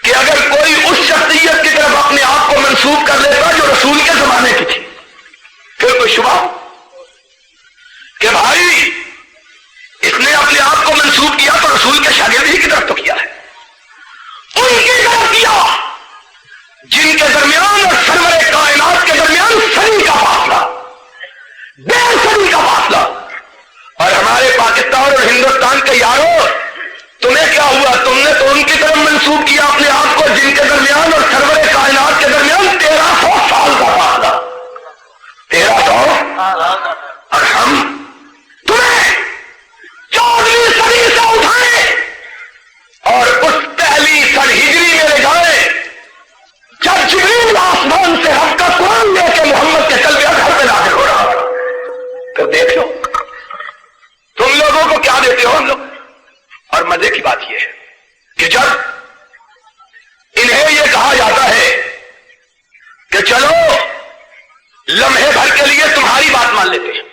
کہ اگر کوئی اس شخصیت کی طرف اپنے آپ کو منسوب کر لیتا جو رسول کے زمانے کی تھی، پھر کوئی شبہ کہ بھائی اس نے اپنے آپ کو منسوب کیا تو رسول کے شاگرد ہی کی طرف تو کیا ہے، ان کی طرف کیا جن کے درمیان اور سرور کائنات کے درمیان صدی کا فاصلہ، 1.5 صدی کا فاصلہ، اور ہمارے پاکستان اور ہندوستان کے یاروں تمہیں کیا ہوا؟ تم نے تو ان کی طرف منسوب کیا اپنے آپ کو جن کے درمیان اور سرور کائنات کے درمیان 1300 سال کا فاصلہ، 1300، اور ہم تمہیں 14ویں صدی سے اٹھائیں اور اس پہلی سن ہجری میں لے جائیں جب جبریل آسمان سے ہم کا قرآن لے کے محمد کے قلب اطہر پہ نازل ہو رہا، تو دیکھ لو تم لوگوں کو کیا دیتے ہو ہم لوگ۔ اور مزے کی بات یہ ہے کہ جب انہیں یہ کہا جاتا ہے کہ چلو لمحے بھر کے لیے تمہاری بات مان لیتے ہیں،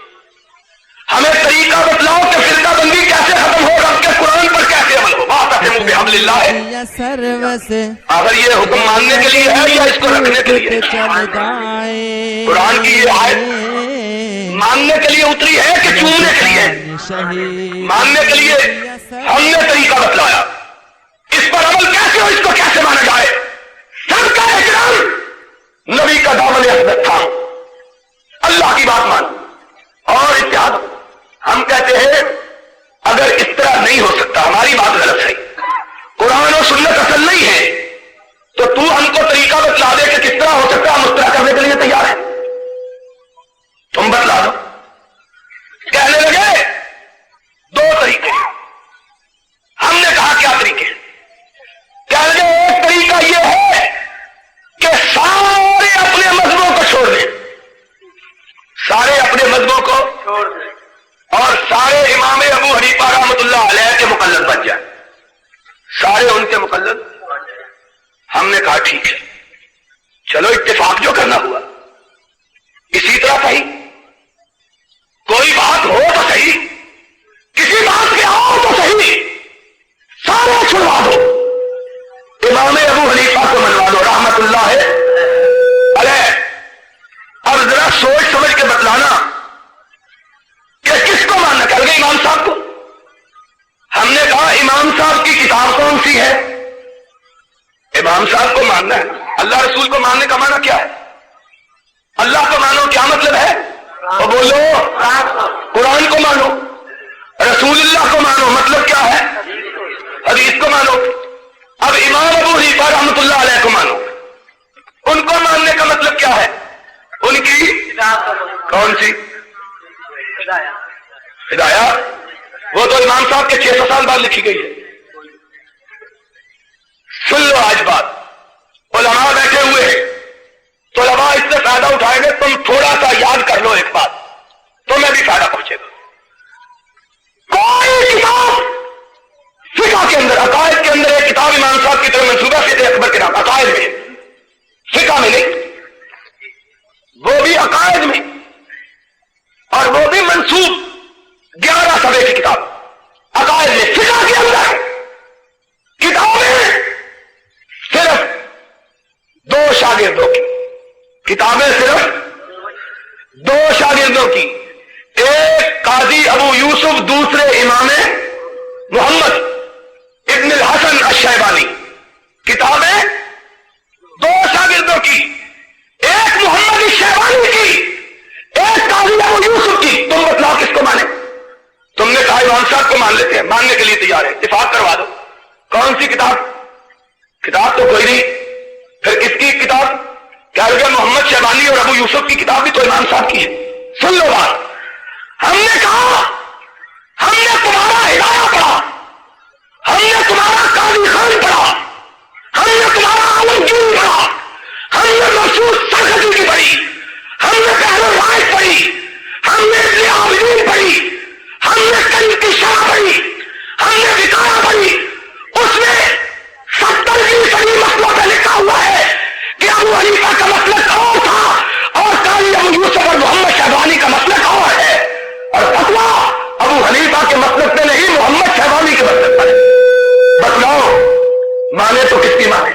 ہمیں طریقہ بتلاؤ کہ فرقہ بندی کیسے ختم ہو، رب کے قرآن پر کیسے عمل ہو، واعتصموا بحبل اللہ ہے، اگر یہ حکم ماننے کے لیے ہے یا اس کو رکھنے کے لیے؟ قرآن کی یہ آیت ماننے کے لیے اتری ہے کہ چومنے کے لیے؟ ماننے کے لیے ہم نے طریقہ بتلایا، اس پر عمل کیسے ہو، اس کو کیسے مانا جائے، سب کا احترام نبی کا دامن عصمت تھا، اللہ کی بات مان اور اتحاد۔ ہم کہتے ہیں اگر اس طرح نہیں ہو سکتا، ہماری بات غلط ہے، قرآن و سنت اصل نہیں ہے، تو ہم کو طریقہ بتلا دے کہ کس طرح ہو سکتا ہے، ہم اس طرح کرنے کے لیے تیار ہیں۔ معاصی ہے؟ امام صاحب کو ماننا ہے. اللہ رسول کو ماننے کا معنی کیا ہے؟ اللہ کو مانو کیا مطلب ہے؟ اور بولو قرآن کو مانو، رسول اللہ کو مانو مطلب کیا ہے؟ حدیث کو مانو. اب امام ابو حنیفہ رحمۃ اللہ علیہ کو مانو، ان کو ماننے کا مطلب کیا ہے؟ ان کی کون سی ہدایات؟ وہ تو امام صاحب کے 600 سال بعد لکھی گئی ہے. سن لو آج بات، علماء بیٹھے ہوئے ہیں، تو علماء اس سے فائدہ اٹھائیں گے. تم تھوڑا سا یاد کر لو ایک بات، تمہیں بھی فائدہ پہنچے گا. کوئی کتاب فقہ کے اندر، عقائد کے اندر ایک کتاب امام صاحب کی طرف منسوبہ فقہ اکبر کے نام، عقائد میں، فقہ میں نہیں، وہ بھی عقائد میں، اور وہ بھی منسوب 11 صفحے کی کتاب عقائد میں. فقہ کے اندر کتابیں صرف 2 شاگردوں کی، کتابیں صرف 2 شاگردوں کی، ایک قاضی ابو یوسف، دوسرے امام محمد ابن الحسن الشیبانی. کتابیں 2 شاگردوں کی، ایک محمد الشیبانی کی، ایک قاضی ابو یوسف کی. تم بتلاؤ کس کو مانے؟ تم نے کہا امام صاحب کو مان لیتے ہیں، ماننے کے لیے تیار ہے، اتفاق کروا دو. کون سی کتاب؟ کتاب تو کوئی نہیں، پھر کس کی کتاب؟ کیا لگے محمد شیبانی اور ابو یوسف کی کتاب بھی تو امام صاحب کی ہے. سن لو بات، ہم نے کہا ہم نے تمہارا ہدایہ پڑھا، ہم نے تمہارا قاضی خان پڑھا، ہم نے تمہارا عالمگیر پڑھا، ہم نے مخصوص سرخسی کی پڑھی، ہم نے پہلو رائے پڑھی، ہم نے ابن عابدین پڑھی، ہم نے کنز کی شرح پڑھی، ہم نے وقایا پڑھی. اس میں 70% مسئلوں پہ لکھا ہوا ہے کہ ابو حنیفہ کا مسلک اور تھا اور قاضی ابو یوسف اور محمد شیبانی کا مسلک اور ہے، اور فتویٰ ابو حنیفہ کے مسلک سے نہیں، محمد شیبانی کے مسلک پر ہے. بتلاؤ مانے تو کس کی مانے؟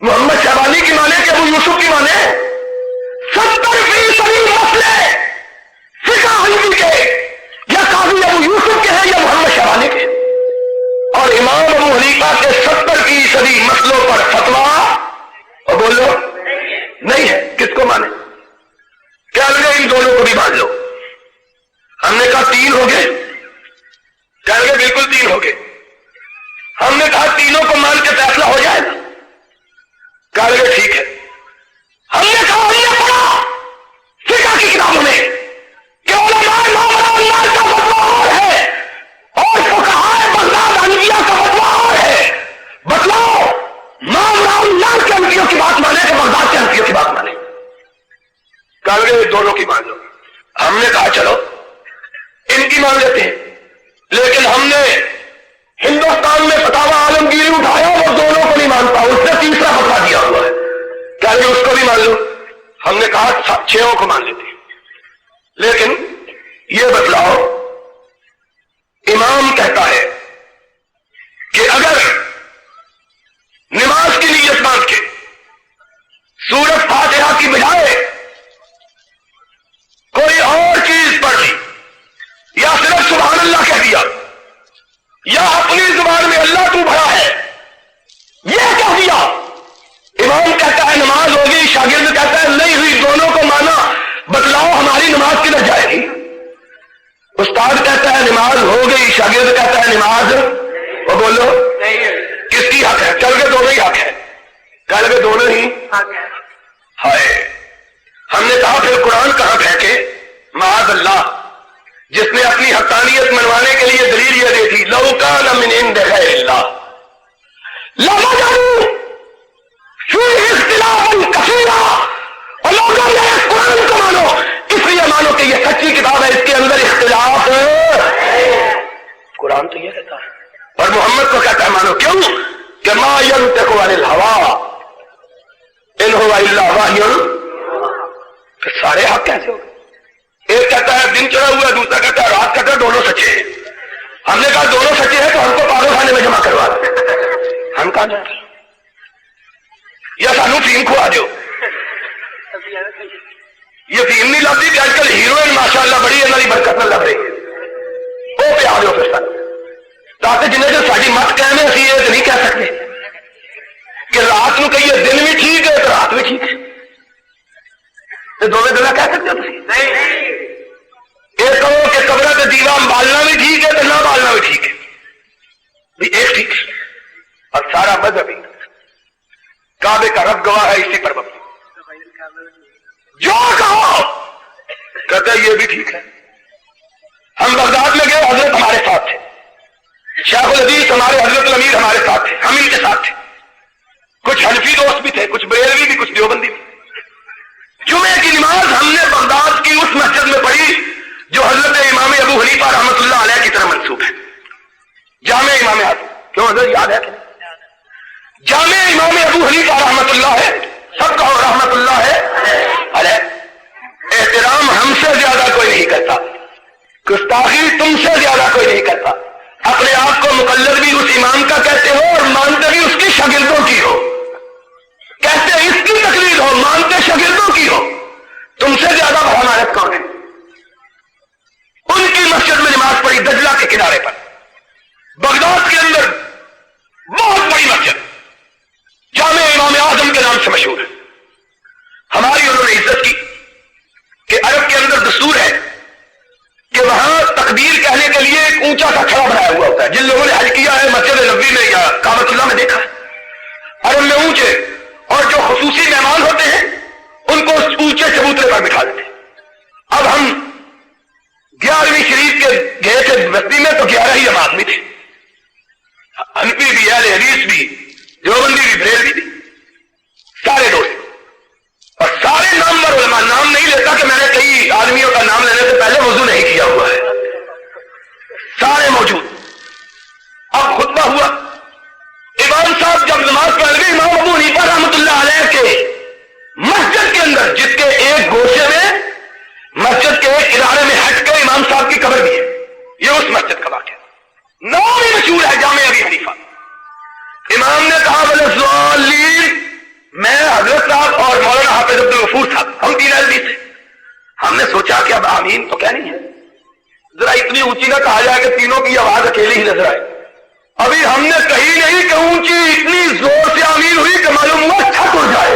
محمد شیبانی کی مانے کہ ابو یوسف کی مانے؟ 70% مسئلے فقہ حنفی کے یا قاضی ابو یوسف کے ہیں یا محمد شیبانی کے، اور امام ابو حنیفہ کے 70% مسئلوں پر فتویٰ اور بولو نہیں ہے. کس کو مانے؟ کیا لگے ان دونوں کو بھی مان لو. ہم نے کہا 3 ہو گئے، کیا لگے بالکل 3 ہو گئے. ہم نے کہا تینوں کو مان کے فیصلہ ہو جائے گا، کیا لگے ٹھیک ہے. ہم نے کہا ہم نے پڑھا فقہ کی کتابوں میں کہ علماء ماورا کا فتویٰ اور ہے اور فقہائے بغداد حنفیہ کا فتویٰ اور ہے. بتلاؤ ماورا کے حنفیوں کی بات مانے کہ بغداد کے حنفیوں کی بات مانے؟ کہا لگے دونوں کی مان لو. ہم نے کہا چلو ان کی مان لیتے ہیں، لیکن ہم نے ہندوستان میں فتاوی عالمگیری اٹھایا، وہ دونوں کو نہیں مانتا، اس نے تیسرا فتویٰ دیا ہوا ہے، کیا لگے اس کو بھی مان لو. ہم نے کہا 6 کو مان لیتے ہیں، لیکن یہ بتلاؤ امام کہتا ہے کہ اگر نماز کی نیت باندھ کے سورۃ فاتحہ کی بجائے کوئی اور چیز پڑھ لی یا صرف سبحان اللہ کہہ دیا یا اپنی زبان میں اللہ تو بھرا ہے یہ کہہ دیا، امام کہتا ہے نماز ہوگی، شاگرد کہتا ہے نہیں ہوئی، دونوں کو مانا. بتلاؤ ہماری نماز کدھر جائے گی؟ استاد کہتا ہے نماز ہو گئی، شاگرد کہتا ہے نماز، وہ بولو کس کی حق ہے؟ چل کے دونوں ہی حق ہے، کل کے دونوں ہی ہائے. ہم نے کہا پھر قرآن کہاں پھینکے؟ معاذ اللہ، جس نے اپنی حقانیت منوانے کے لیے دلیل یہ دی تھی لو کان من عند غیر اللہ لوجدوا فیہ اختلافا کثیرا. اور لوگوں نے اس قرآن کو مانو، اس لیے مانو کہ یہ سچی کتاب ہے، اس کے اندر اختلاف قرآن تو یہ کہتا ہے، اور محمد کو کہتا ہے مانو. کیوں کہ ما ینطق عن الہویٰ ان هو الا وحی. پھر سارے حق کیسے ہو گئے؟ ایک کہتا ہے دن چڑھا ہوا ہے، دوسرا کہتا ہے رات کہتا ہے، دونوں سچے ہیں. ہم نے کہا دونوں سچے ہیں تو ہم کو پاگل خانے میں جمع کروا دیں. ہم کہاں جائیں یا سانو فیم کھوا دو. یہ فیم نہیں لگتی کہ آج کل ہیروئن ماشاء اللہ بڑی انہوں کی برکت نہ لگ رہی ہے، وہ پہ آ جاؤ پھر سانو. تاکہ جنہیں جو ساری مت کہنے اسی یہ نہیں کہہ سکتے کہ رات کو کہیے دن بھی ٹھیک ہے تو رات بھی ٹھیک ہے، تو دونوں گلا کہہ سکتے ہو تھی؟ نہیں۔ یہ کہو کہ قبر کے دیوا بالنا بھی ٹھیک ہے تو نہ بالنا بھی ٹھیک ہے، بھی ایک ٹھیک ہے، اور سارا مذہب ہی کعبے کا رب گواہ ہے اسی پر مبنی، جو کہو کہتا ہے یہ بھی ٹھیک ہے۔ ہم بغداد میں گئے، حضرت ہمارے ساتھ تھے، شیخ الحدیث ہمارے حضرت الامیر ہمارے ساتھ تھے، ہم ان کے ساتھ تھے، کچھ حنفی دوست بھی تھے، کچھ بریلوی بھی، کچھ دیوبندی بھی۔ جمعے کی نماز ہم نے بغداد کی اس مسجد میں پڑھی جو حضرت امام ابو حنیفہ رحمۃ اللہ علیہ کی طرف منسوب ہے، جامع امام اعظم۔ کیوں حضرت یاد ہے کہ جامع امام ابو حنیفہ رحمۃ اللہ ہے، سب کہو رحمۃ اللہ ہے علیہ۔ احترام ہم سے زیادہ کوئی نہیں کرتا، گستاخی تم سے زیادہ کوئی نہیں کرتا، اپنے آپ کو مقلد بھی اس امام کا کہتے ہو اور مانتے بھی اس کی شاگردوں کی ہو، کہتے اس کی تقلید ہو، مانتے شاگردوں کی ہو، تم سے زیادہ بڑا مالک کون ہے؟ ان کی مسجد میں نماز پڑھی دجلہ کے کنارے پر، بغداد کے اندر بہت بڑی مسجد، جامع امام اعظم کے نام سے مشہور ہے۔ ہماری انہوں نے عزت کی کہ عرب کے اندر دستور ہے کہ وہاں تکبیر کہنے کے لیے ایک اونچا سا کھڑا بنایا ہوا ہوتا ہے، جن لوگوں نے حج کیا ہے مسجد نبوی میں یا کعبۃ اللہ میں دیکھا ہے، عرب میں اونچے، اور جو خصوصی مہمان ہوتے ہیں ان کو اس اونچے چبوترے پر بٹھا دیتے ہیں۔ اب ہم 11ویں شریف کے گئے تھے بستی میں تو 11 ہی ہم آدمی تھے، حنفی بھی، اہل حدیث بھی، دیوبندی بھی، بریلوی بھی، سارے دوست، اور سارے نامور علماء۔ نام نہیں لیتا کہ میں نے کئی آدمیوں کا نام لینے سے پہلے وضو نہیں کیا ہوا ہے، سارے موجود۔ اب خطبہ ہوا، امام صاحب جب نماز پڑھ گئے، امام ابو حنیفہ رحمۃ اللہ علیہ کے مسجد کے اندر، جس کے ایک گوشے میں مسجد کے ایک ادارے میں ہٹ کے امام صاحب کی قبر بھی ہے، یہ اس مسجد کا واقعہ، نام ہی مشہور ہے جامع ابی حنیفہ۔ امام نے کہا والضالین، میں حضرت صاحب اور مولانا حافظ عبدالغفور صاحب، ہم تین آدمی تھے، ہم نے سوچا کہ اب آمین تو کہنی ہے، ذرا اتنی اونچی نہ کہا جائے کہ تینوں کی آواز اکیلی ہی نظر آئے۔ ابھی ہم نے کہی نہیں کہ اونچی اتنی زور سے آمین ہوئی کہ معلوم ہوا چھت اڑ جائے،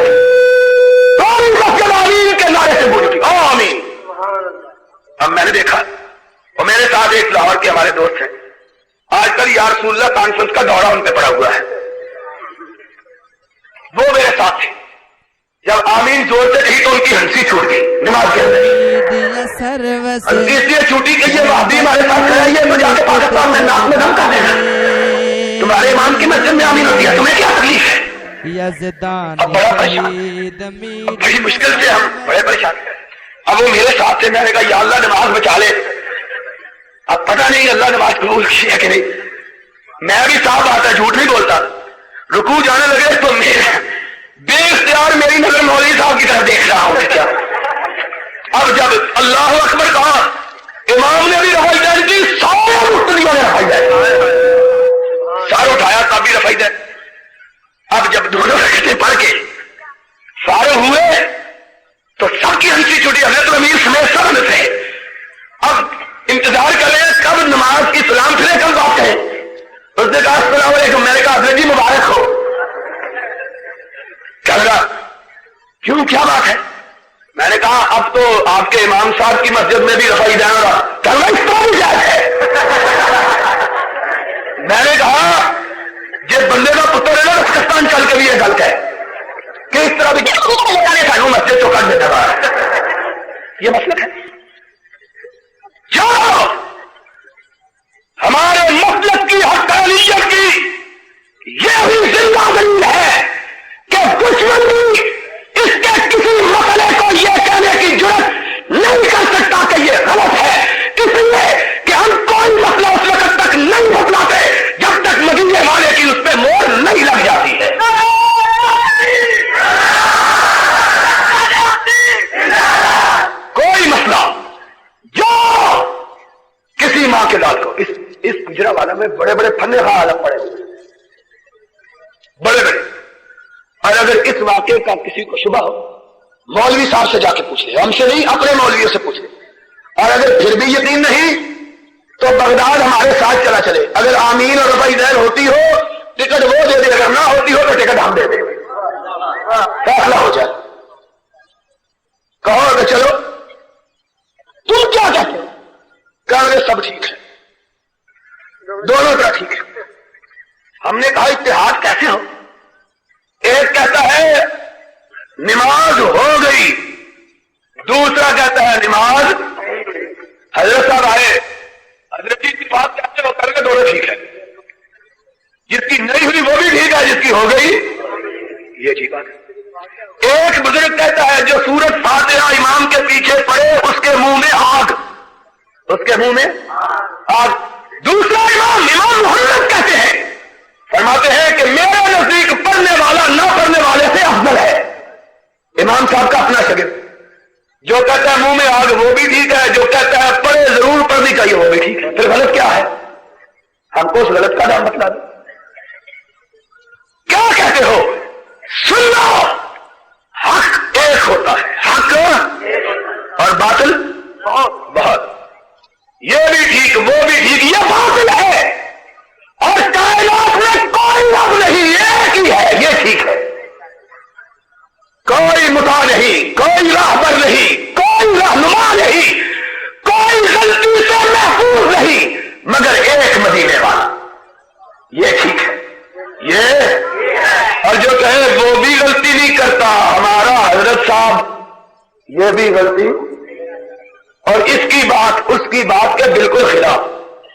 ساری مسجد آمین کے نعرے سے بول اٹھی، آمین۔ اب میں نے دیکھا، اور میرے ساتھ ایک لاہور کے ہمارے دوست ہیں، آج کل یا رسول اللہ کانفرنس کا دورہ ان پہ پڑا ہوا ہے، وہ میرے ساتھ تھے، جب آمین زور سے کہی تو ان کی ہنسی چھوٹ گئی نماز کے اندر، اس لیے چھوٹی کہ یہ وہابی ہمارے ساتھ کھڑا ہے، یہ تو جا کے پاکستان میں ناک میں دم کر دینا، تمہارے امام کی مسجد میں آمین ہوتی ہے، تمہیں کیا تکلیف ہے؟ اب بڑا پریشان، بڑی مشکل سے ہم بڑے پریشان۔ اب وہ میرے ساتھ تھے، میں نے کہا یا اللہ نماز بچا لے، اب پتہ نہیں اللہ نماز قبول کی ہے کہ نہیں، میں بھی صاف بات ہے جھوٹ نہیں بولتا، رکوع جانے لگے تو بے اختیار میری نظر مولوی صاحب کی طرف دیکھ رہا ہوں کہ کیا۔ اب جب اللہ اکبر کہا، امام نے بھی رفع دین کی، سارے مقتدیوں نے رفع دین، سارے اٹھایا تب بھی رفع دین۔ اب جب دونوں رکعتیں پڑھ کے فارغ ہوئے تو سب کی ہنسی چھوٹی، حضرت الامیر سمیت سب میں تھے۔ اب انتظار کر رہے ہیں کب نماز کی سلام پھرے، کب بات کہیں۔ اس نے کہا السلام علیکم، میں نے کہا حضرت جی مبارک ہو۔ کیا لگا؟ کیوں کیا بات ہے؟ میں نے کہا اب تو آپ کے امام صاحب کی مسجد میں بھی رفع دین رہا، کرنا اس طرح بھی جائز ہے۔ میں نے کہا جس بندے کا پتر ہے نا پاکستان چل کے بھی یہ گل ہے کہ اس طرح بھی سانو مسجد تو کر دیتا ہے، یہ مسئلہ ہے۔ جو ہمارے مسلک کی حقانیت کی یہ بھی ذمہ داری ہے کہ دشمن بھی اس کے کسی مسئلے کو یہ کہنے کی جرات نہیں کر سکتا کہ یہ غلط ہے، اس لیے کہ ہم کوئی مسئلہ اس وقت تک نہیں بتلاتے جب تک مدینے والے کی اس پہ مہر نہیں لگ جاتی ہے۔ کوئی مسئلہ جو کسی ماں کے لال کو، اس گجرا والا میں بڑے بڑے فن عالم پڑے ہوئے، بڑے بڑے، اور اگر اس واقعے کا کسی کو شبہ ہو مولوی صاحب سے جا کے پوچھ لے، ہم سے نہیں اپنے مولویوں سے پوچھ لے، اور اگر پھر بھی یقین نہیں تو بغداد ہمارے ساتھ چلا چلے. اگر آمین اور رفع دین ہوتی ہو ٹکٹ وہ دے دے, اگر نہ ہوتی ہو تو ٹکٹ ہم دے دیں, فیصلہ ہو جائے. کہو کہ چلو تم کیا کہتے ہو؟ کہا سب ٹھیک ہے, دونوں طرح ٹھیک ہے. ہم نے کہا اتحاد کیسے ہو؟ ایک کہتا ہے نماز ہو گئی, دوسرا کہتا ہے نماز. حضرت صاحب آئے, حضرت جی کی بات کہتے ہو کر کے دونوں ٹھیک ہے, جس کی نہیں ہوئی وہ بھی ٹھیک ہے, جس کی ہو گئی یہ ٹھیک بات ہے. ایک بزرگ کہتا ہے جو سورت فاتحہ امام کے پیچھے پڑے اس کے منہ میں آگ, اس کے منہ میں آگ. دوسرا امام محمد کہتے ہیں, فرماتے ہیں کہ میرے نزدیک پڑھنے والا نہ پڑھنے والے سے افضل ہے. امام صاحب کا اپنا شاگرد جو کہتا ہے منہ میں آگ وہ بھی ٹھیک ہے, جو کہتا ہے پڑھے ضرور پڑھنی چاہیے وہ بھی ٹھیک ہے. پھر غلط کیا ہے؟ ہم کو اس غلط کا نام بتلا دیں. کیا کہتے ہو؟ سن لو, حق ایک ہوتا ہے, حق اور باطل بہت. یہ بھی ٹھیک وہ بھی ٹھیک, یہ باطل ہے. اور کائنات میں کوئی رب نہیں, ایک ہی ہے, یہ ٹھیک ہے. کوئی مطاع نہیں, کوئی راہبر نہیں, کوئی رہنما نہیں, کوئی غلطی سے محفوظ نہیں مگر ایک مدینے والا, یہ ٹھیک ہے. یہ اور جو کہے وہ بھی غلطی نہیں کرتا, ہمارا حضرت صاحب یہ بھی غلطی, اور اس کی بات اس کی بات کے بالکل خلاف,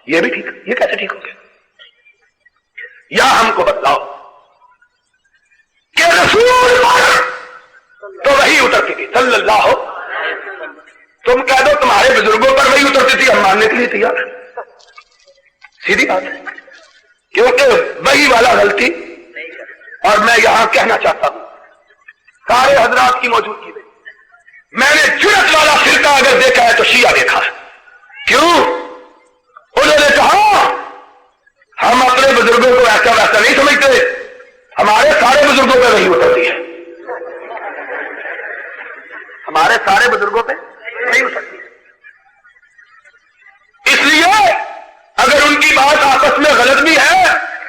یہ بھی ٹھیک ہے. یہ کیسے ٹھیک ہو گیا؟ یا ہم کو بتلاؤ کہ رسول پر تو وہی اترتی تھی صلی اللہ ہو, تم کہہ دو تمہارے بزرگوں پر وہی اترتی تھی, ہم ماننے کے لیے تیار, سیدھی بات ہے. کیونکہ وہی والا غلطی. اور میں یہاں کہنا چاہتا ہوں سارے حضرات کی موجودگی میں, میں نے جرأت والا فرقہ اگر دیکھا ہے تو شیعہ دیکھا ہے. کیوں؟ انہوں نے کہا ہم اپنے بزرگوں کو ایسا ویسا نہیں سمجھتے, ہمارے سارے بزرگوں پہ وہی اترتی ہے, ہمارے سارے بزرگوں پہ نہیں اترتی ہے. اس لیے اگر ان کی بات آپس میں غلط بھی ہے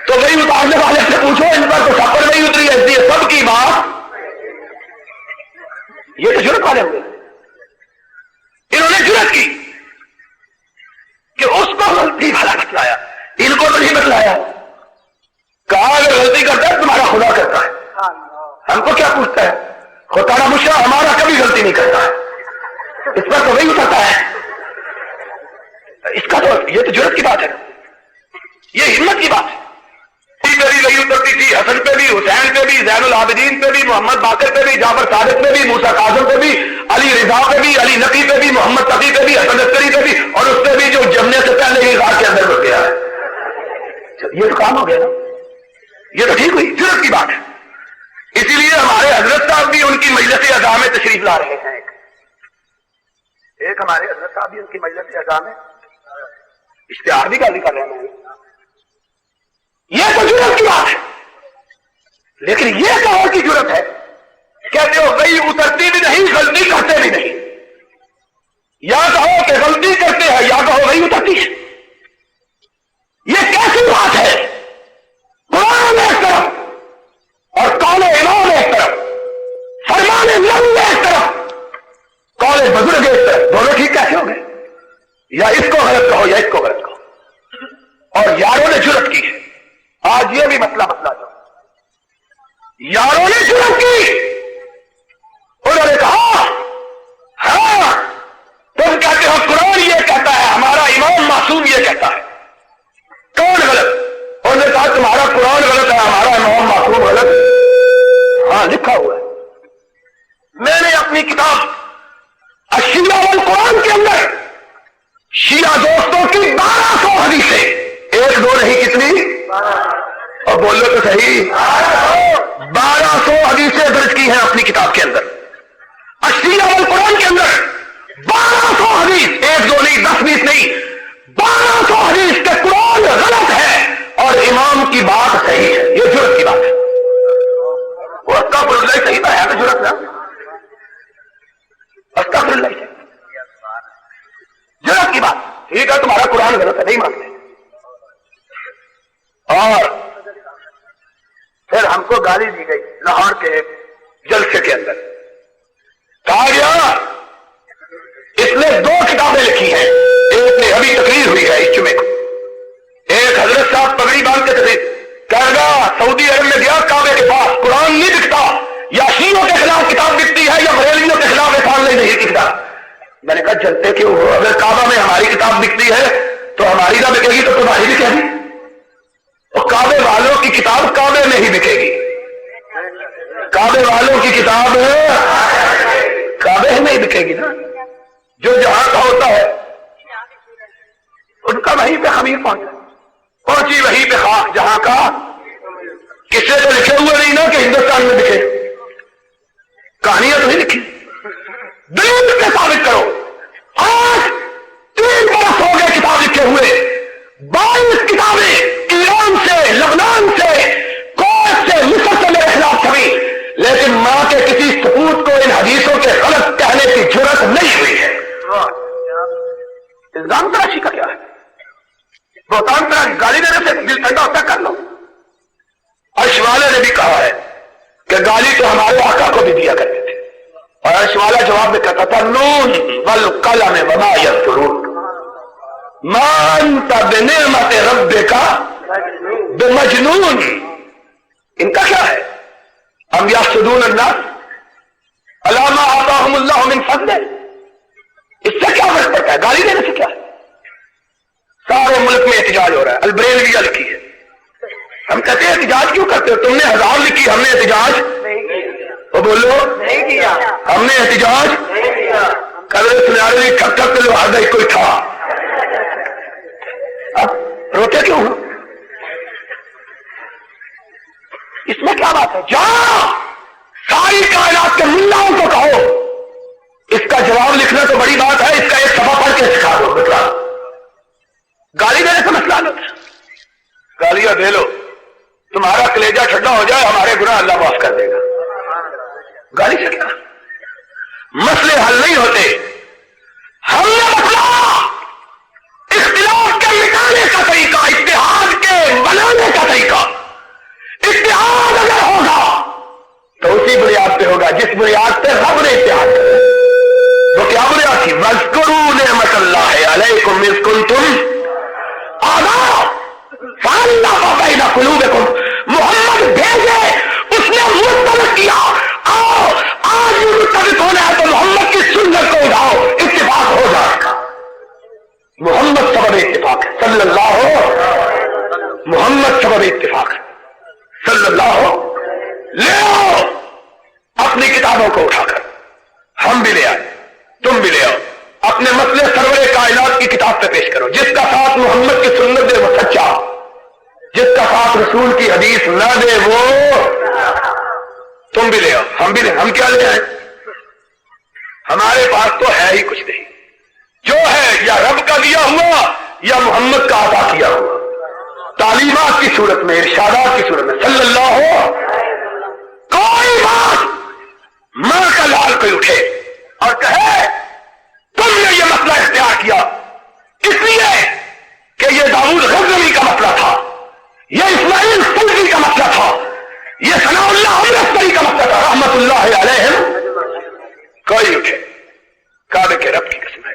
تو وہی اتارنے والے سے پوچھو, ان پر تو سب پر نہیں اتری ہے, اس لیے سب کی بات. یہ تو جرأت والے ہوئے, انہوں نے جرأت کی کہ اس کو غلطی بھلا بتلایا, ان کو تو نہیں بتلایا. کہا اگر غلطی کرتا ہے تمہارا خدا کرتا ہے, ہم کو کیا پوچھتا ہے؟ خدا نہ مشرا ہمارا کبھی غلطی نہیں کرتا ہے, اس پر تو وہی اترتا ہے. اس کا تو یہ تو جرأت کی بات ہے, یہ ہمت کی بات ہے. پہ بھی وہی اترتی تھی, حسن پہ بھی, حسین پہ بھی, زین العابدین پہ بھی, محمد باقر پہ بھی, جعفر صادق پہ بھی, موسیٰ کاظم پہ بھی, علی رضا پہ بھی, علی نقی پہ بھی, محمد تقی پہ بھی, حسن عسکری پہ بھی, اور اس پہ بھی جو جمنے سے پہلے ہی غار کے اندر گھس گیا ہے. یہ تو کام ہو گیا نا, یہ تو ٹھیک ہوئی, جرأت کی بات ہے. اسی لیے ہمارے حضرت صاحب بھی ان کی مجلس اعزا میں تشریف لا رہے ہیں. ایک ہمارے حضرت صاحب بھی ان کی مجلس اعزا میں اشتہار بھی گالی کر رہے ہیں. یہ تو جرأت کی بات ہے. لیکن یہ کہو کی جرأت ہے, کہتے ہو وہی اترتی بھی نہیں, غلطی کرتے بھی نہیں. یا کہو کہ غلطی کرتے ہیں, یا کہو وہی اترتی ہے. یہ کیسی بات ہے؟ قرآن ایک طرف اور قول امام ایک طرف, فرمان نبی ایک طرف, قول بزرگ ایک طرف, دونوں ٹھیک کیسے ہو گئے؟ یا اس کو غلط کہو یا اس کو غلط کہو. اور یاروں نے جرأت کی ہے. آج یہ بھی مسئلہ جو یاروں نے جرأت کی, انہوں نے کہا ہاں تم کہتے ہو قرآن یہ کہتا ہے, ہمارا امام معصوم یہ کہتا ہے, کون غلط؟ انہوں نے کہا تمہارا قرآن غلط ہے, ہمارا امام معصوم غلط ہے. ہاں لکھا ہوا ہے. میں نے اپنی کتاب الشیعہ والقرآن کے اندر شیعہ دوستوں کی 1200 حدیثیں, ایک دو نہیں کتنی, اور بولو تو صحیح, 1200 حدیثیں درج کی ہیں اپنی کتاب کے اندر. الشیعہ والقرآن کے اندر 1200 حدیث, ایک دو نہیں 10-20 نہیں, 1200 حدیث کہ قرآن غلط ہے اور امام کی بات صحیح ہے. یہ جرأت کی بات ہے. وہ استغفر اللہ صحیح ہے تو جرأت نہ, استغفر اللہ جرأت کی بات. ٹھیک ہے تمہارا قرآن غلط ہے، نہیں مانتے. اور پھر ہم کو گالی دی گئی لاہور کے جلسے کے اندر. کہا گیا اس نے 2 کتابیں لکھی ہیں، ایک نے ابھی تقریر ہوئی ہے اس جمعے کو، ایک حضرت صاحب پگڑی باندھ کے تقریر کہہ گا سعودی عرب میں گیا کعبے کے پاس قرآن نہیں دکھتا، یا شیعوں کے خلاف کتاب دکھتی ہے یا بریلویوں کے خلاف سامنے نہیں دکھتا. میں نے کہا جلتے کیوں ہو؟ اگر کعبہ میں ہماری کتاب دکھتی ہے تو ہماری نہ بکے گی تو تمہاری بکے گی، اور کعبے والوں کی کتاب کعبے میں ہی بکے گی. کعبے والوں کی کتاب کعبے میں ہی بکے گی نا. جو جہاں کا ہوتا ہے ان کا وہیں پہ خمیر پہنچی وہیں پہ خاک جہاں کا. کسے تو لکھے ہوئے نہیں نا کہ ہندوستان میں لکھے، کہانیاں تو نہیں لکھی. دلیل سے ثابت کرو. آج 3 برس ہو گئے کتاب لکھے ہوئے، 22 کتابیں ایران سے، لبنان سے، کویت سے، مصر سے میرے خلاف چھپی، لیکن ماں کے کسی سپوت کو ان حدیثوں کے غلط کہنے کی جرأت نہیں ہوئی ہے. الزام تراشی کا کیا ہے؟ بہتان تراشی گالی دینے سے دل ٹھنڈا ہوتا کر لو. عرش والے نے بھی کہا ہے کہ گالی تو ہمارے آقا کو بھی دیا کرتے تھے، اور عرش والا جواب میں کہتا تھا نون والقلم وما یسطرون ما انت بنعمت ربک بمجنون. ان کا کیا ہے؟ ام یحسدون الناس علی ما آتاہم اللہ من فضلہ. اس سے کیا فرق پڑتا ہے؟ گالی دینے سے کیا ہے؟ سارے ملک میں احتجاج ہو رہا ہے. البریلویہ لکھی ہے. ہم کہتے ہیں احتجاج کیوں کرتے ہو؟ تم نے 1000 لکھی، ہم نے احتجاج وہ بولو نہیں کیا. ہم نے احتجاج نہیں کیا. قدر سنارے ٹھک ٹھک کے لوہار دے کوئی تھا. اب روتے کیوں ہو؟ اس میں کیا بات ہے؟ جاؤ ساری کائنات کے ملاؤں کو کہو اس کا جواب لکھنا تو بڑی بات ہے، اس کا ایک صفحہ پڑھ کے سکھا دو. بتلا گالی دینے سے مسئلہ نہیں. گالیاں دے لو، تمہارا کلیجہ ٹھنڈا ہو جائے، ہمارے گناہ اللہ معاف کر دے گا. گالی سے کیا مسئلے حل نہیں ہوتے. ہم نے مسئلہ اختلاف کے مٹانے کا طریقہ، اتحاد کے بنانے کا طریقہ. اتحاد اگر ہوگا تو اسی بنیاد پہ ہوگا جس بنیاد پہ رب نے اتحاد کرا. وہ کیا بنیاد تھی؟ وَاذْكُرُوا نِعْمَتَ اللَّهِ عَلَيْكُمْ إِذْ كُنْتُمْ أَعْدَاءً فَأَلَّفَ بَيْنَ قُلُوبِكُمْ. محمد بھیجے، اس نے متفق کیا. آؤ آج بھی متفق ہونا ہے تو محمد کی سنت کو اٹھاؤ، اتفاق ہو جائے گا. محمد سبب اتفاق ہے صلی اللہ. محمد سبب اتفاق ہے صلی اللہ. لے آؤ اپنی کتابوں کو اٹھا کر. ہم بھی لے آئے، تم بھی لے آؤ. اپنے مسئلے سرور کائنات کی کتاب پہ پیش کرو. جس کا ساتھ محمد کی سنت دے وہ سچا، جس کا ساتھ رسول کی حدیث نہ دے وہ. تم بھی لے آؤ، ہم بھی لے. ہم کیا لے آئے؟ ہمارے پاس تو ہے ہی کچھ نہیں. جو ہے یا رب کا دیا ہوا یا محمد کا عطا کیا ہوا، تعلیمات کی صورت میں، ارشادات کی صورت میں صلی اللہ ہو. کوئی بات ماں کا لال کوئی اٹھے اور کہے تم نے یہ مسئلہ اختیار کیا اس لیے کہ یہ داؤد غزنوی کا مسئلہ تھا، یہ اسماعیل سلفی کا مسئلہ تھا، یہ ثناء اللہ امرتسری کا مسئلہ تھا رحمت اللہ علیہم. کوئی اٹھے، کعبے کے رب کی قسم ہے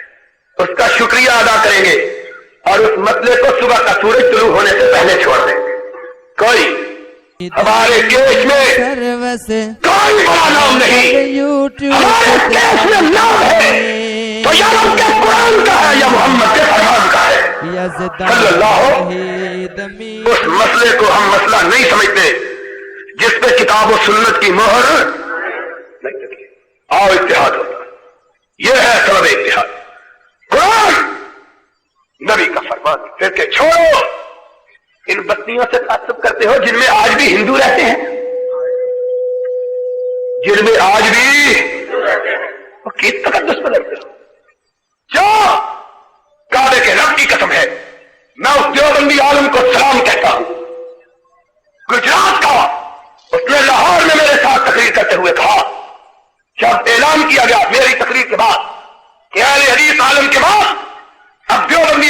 اس کا شکریہ ادا کریں گے اور اس مسئلے کو صبح کا سورج طلوع ہونے سے پہلے چھوڑ دیں گے. کوئی ہمارے کیس میں کوئی بڑا نام نہیں. ہمارے کیس میں نام ہے تو یا رب کے قرآن کا ہے یا محمد کے فرمان کا ہے صلی اللہ. اس مسئلے کو ہم مسئلہ نہیں سمجھتے جس پہ کتاب و سنت کی مہر نہیں لگی. آؤ اتحاد ہوتا، یہ ہے سبب اتحاد. قرآن نبی کا فرمان. پھر کہ چھوڑو ان بستیوں سے تعصب کرتے ہو جن میں آج بھی ہندو رہتے ہیں، جن میں آج بھی کس تقدس پر لگتے ہو. جو کعبے کے رب کی قسم ہے، میں اس دیوبندی عالم کو سلام کہتا ہوں گجرات کا. اس نے لاہور میں میرے ساتھ تقریر کرتے ہوئے کہا، جب اعلان کیا گیا میری تقریر کے بعد کہ اہل حدیث عالم کے بعد اب دیوبندی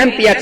MPX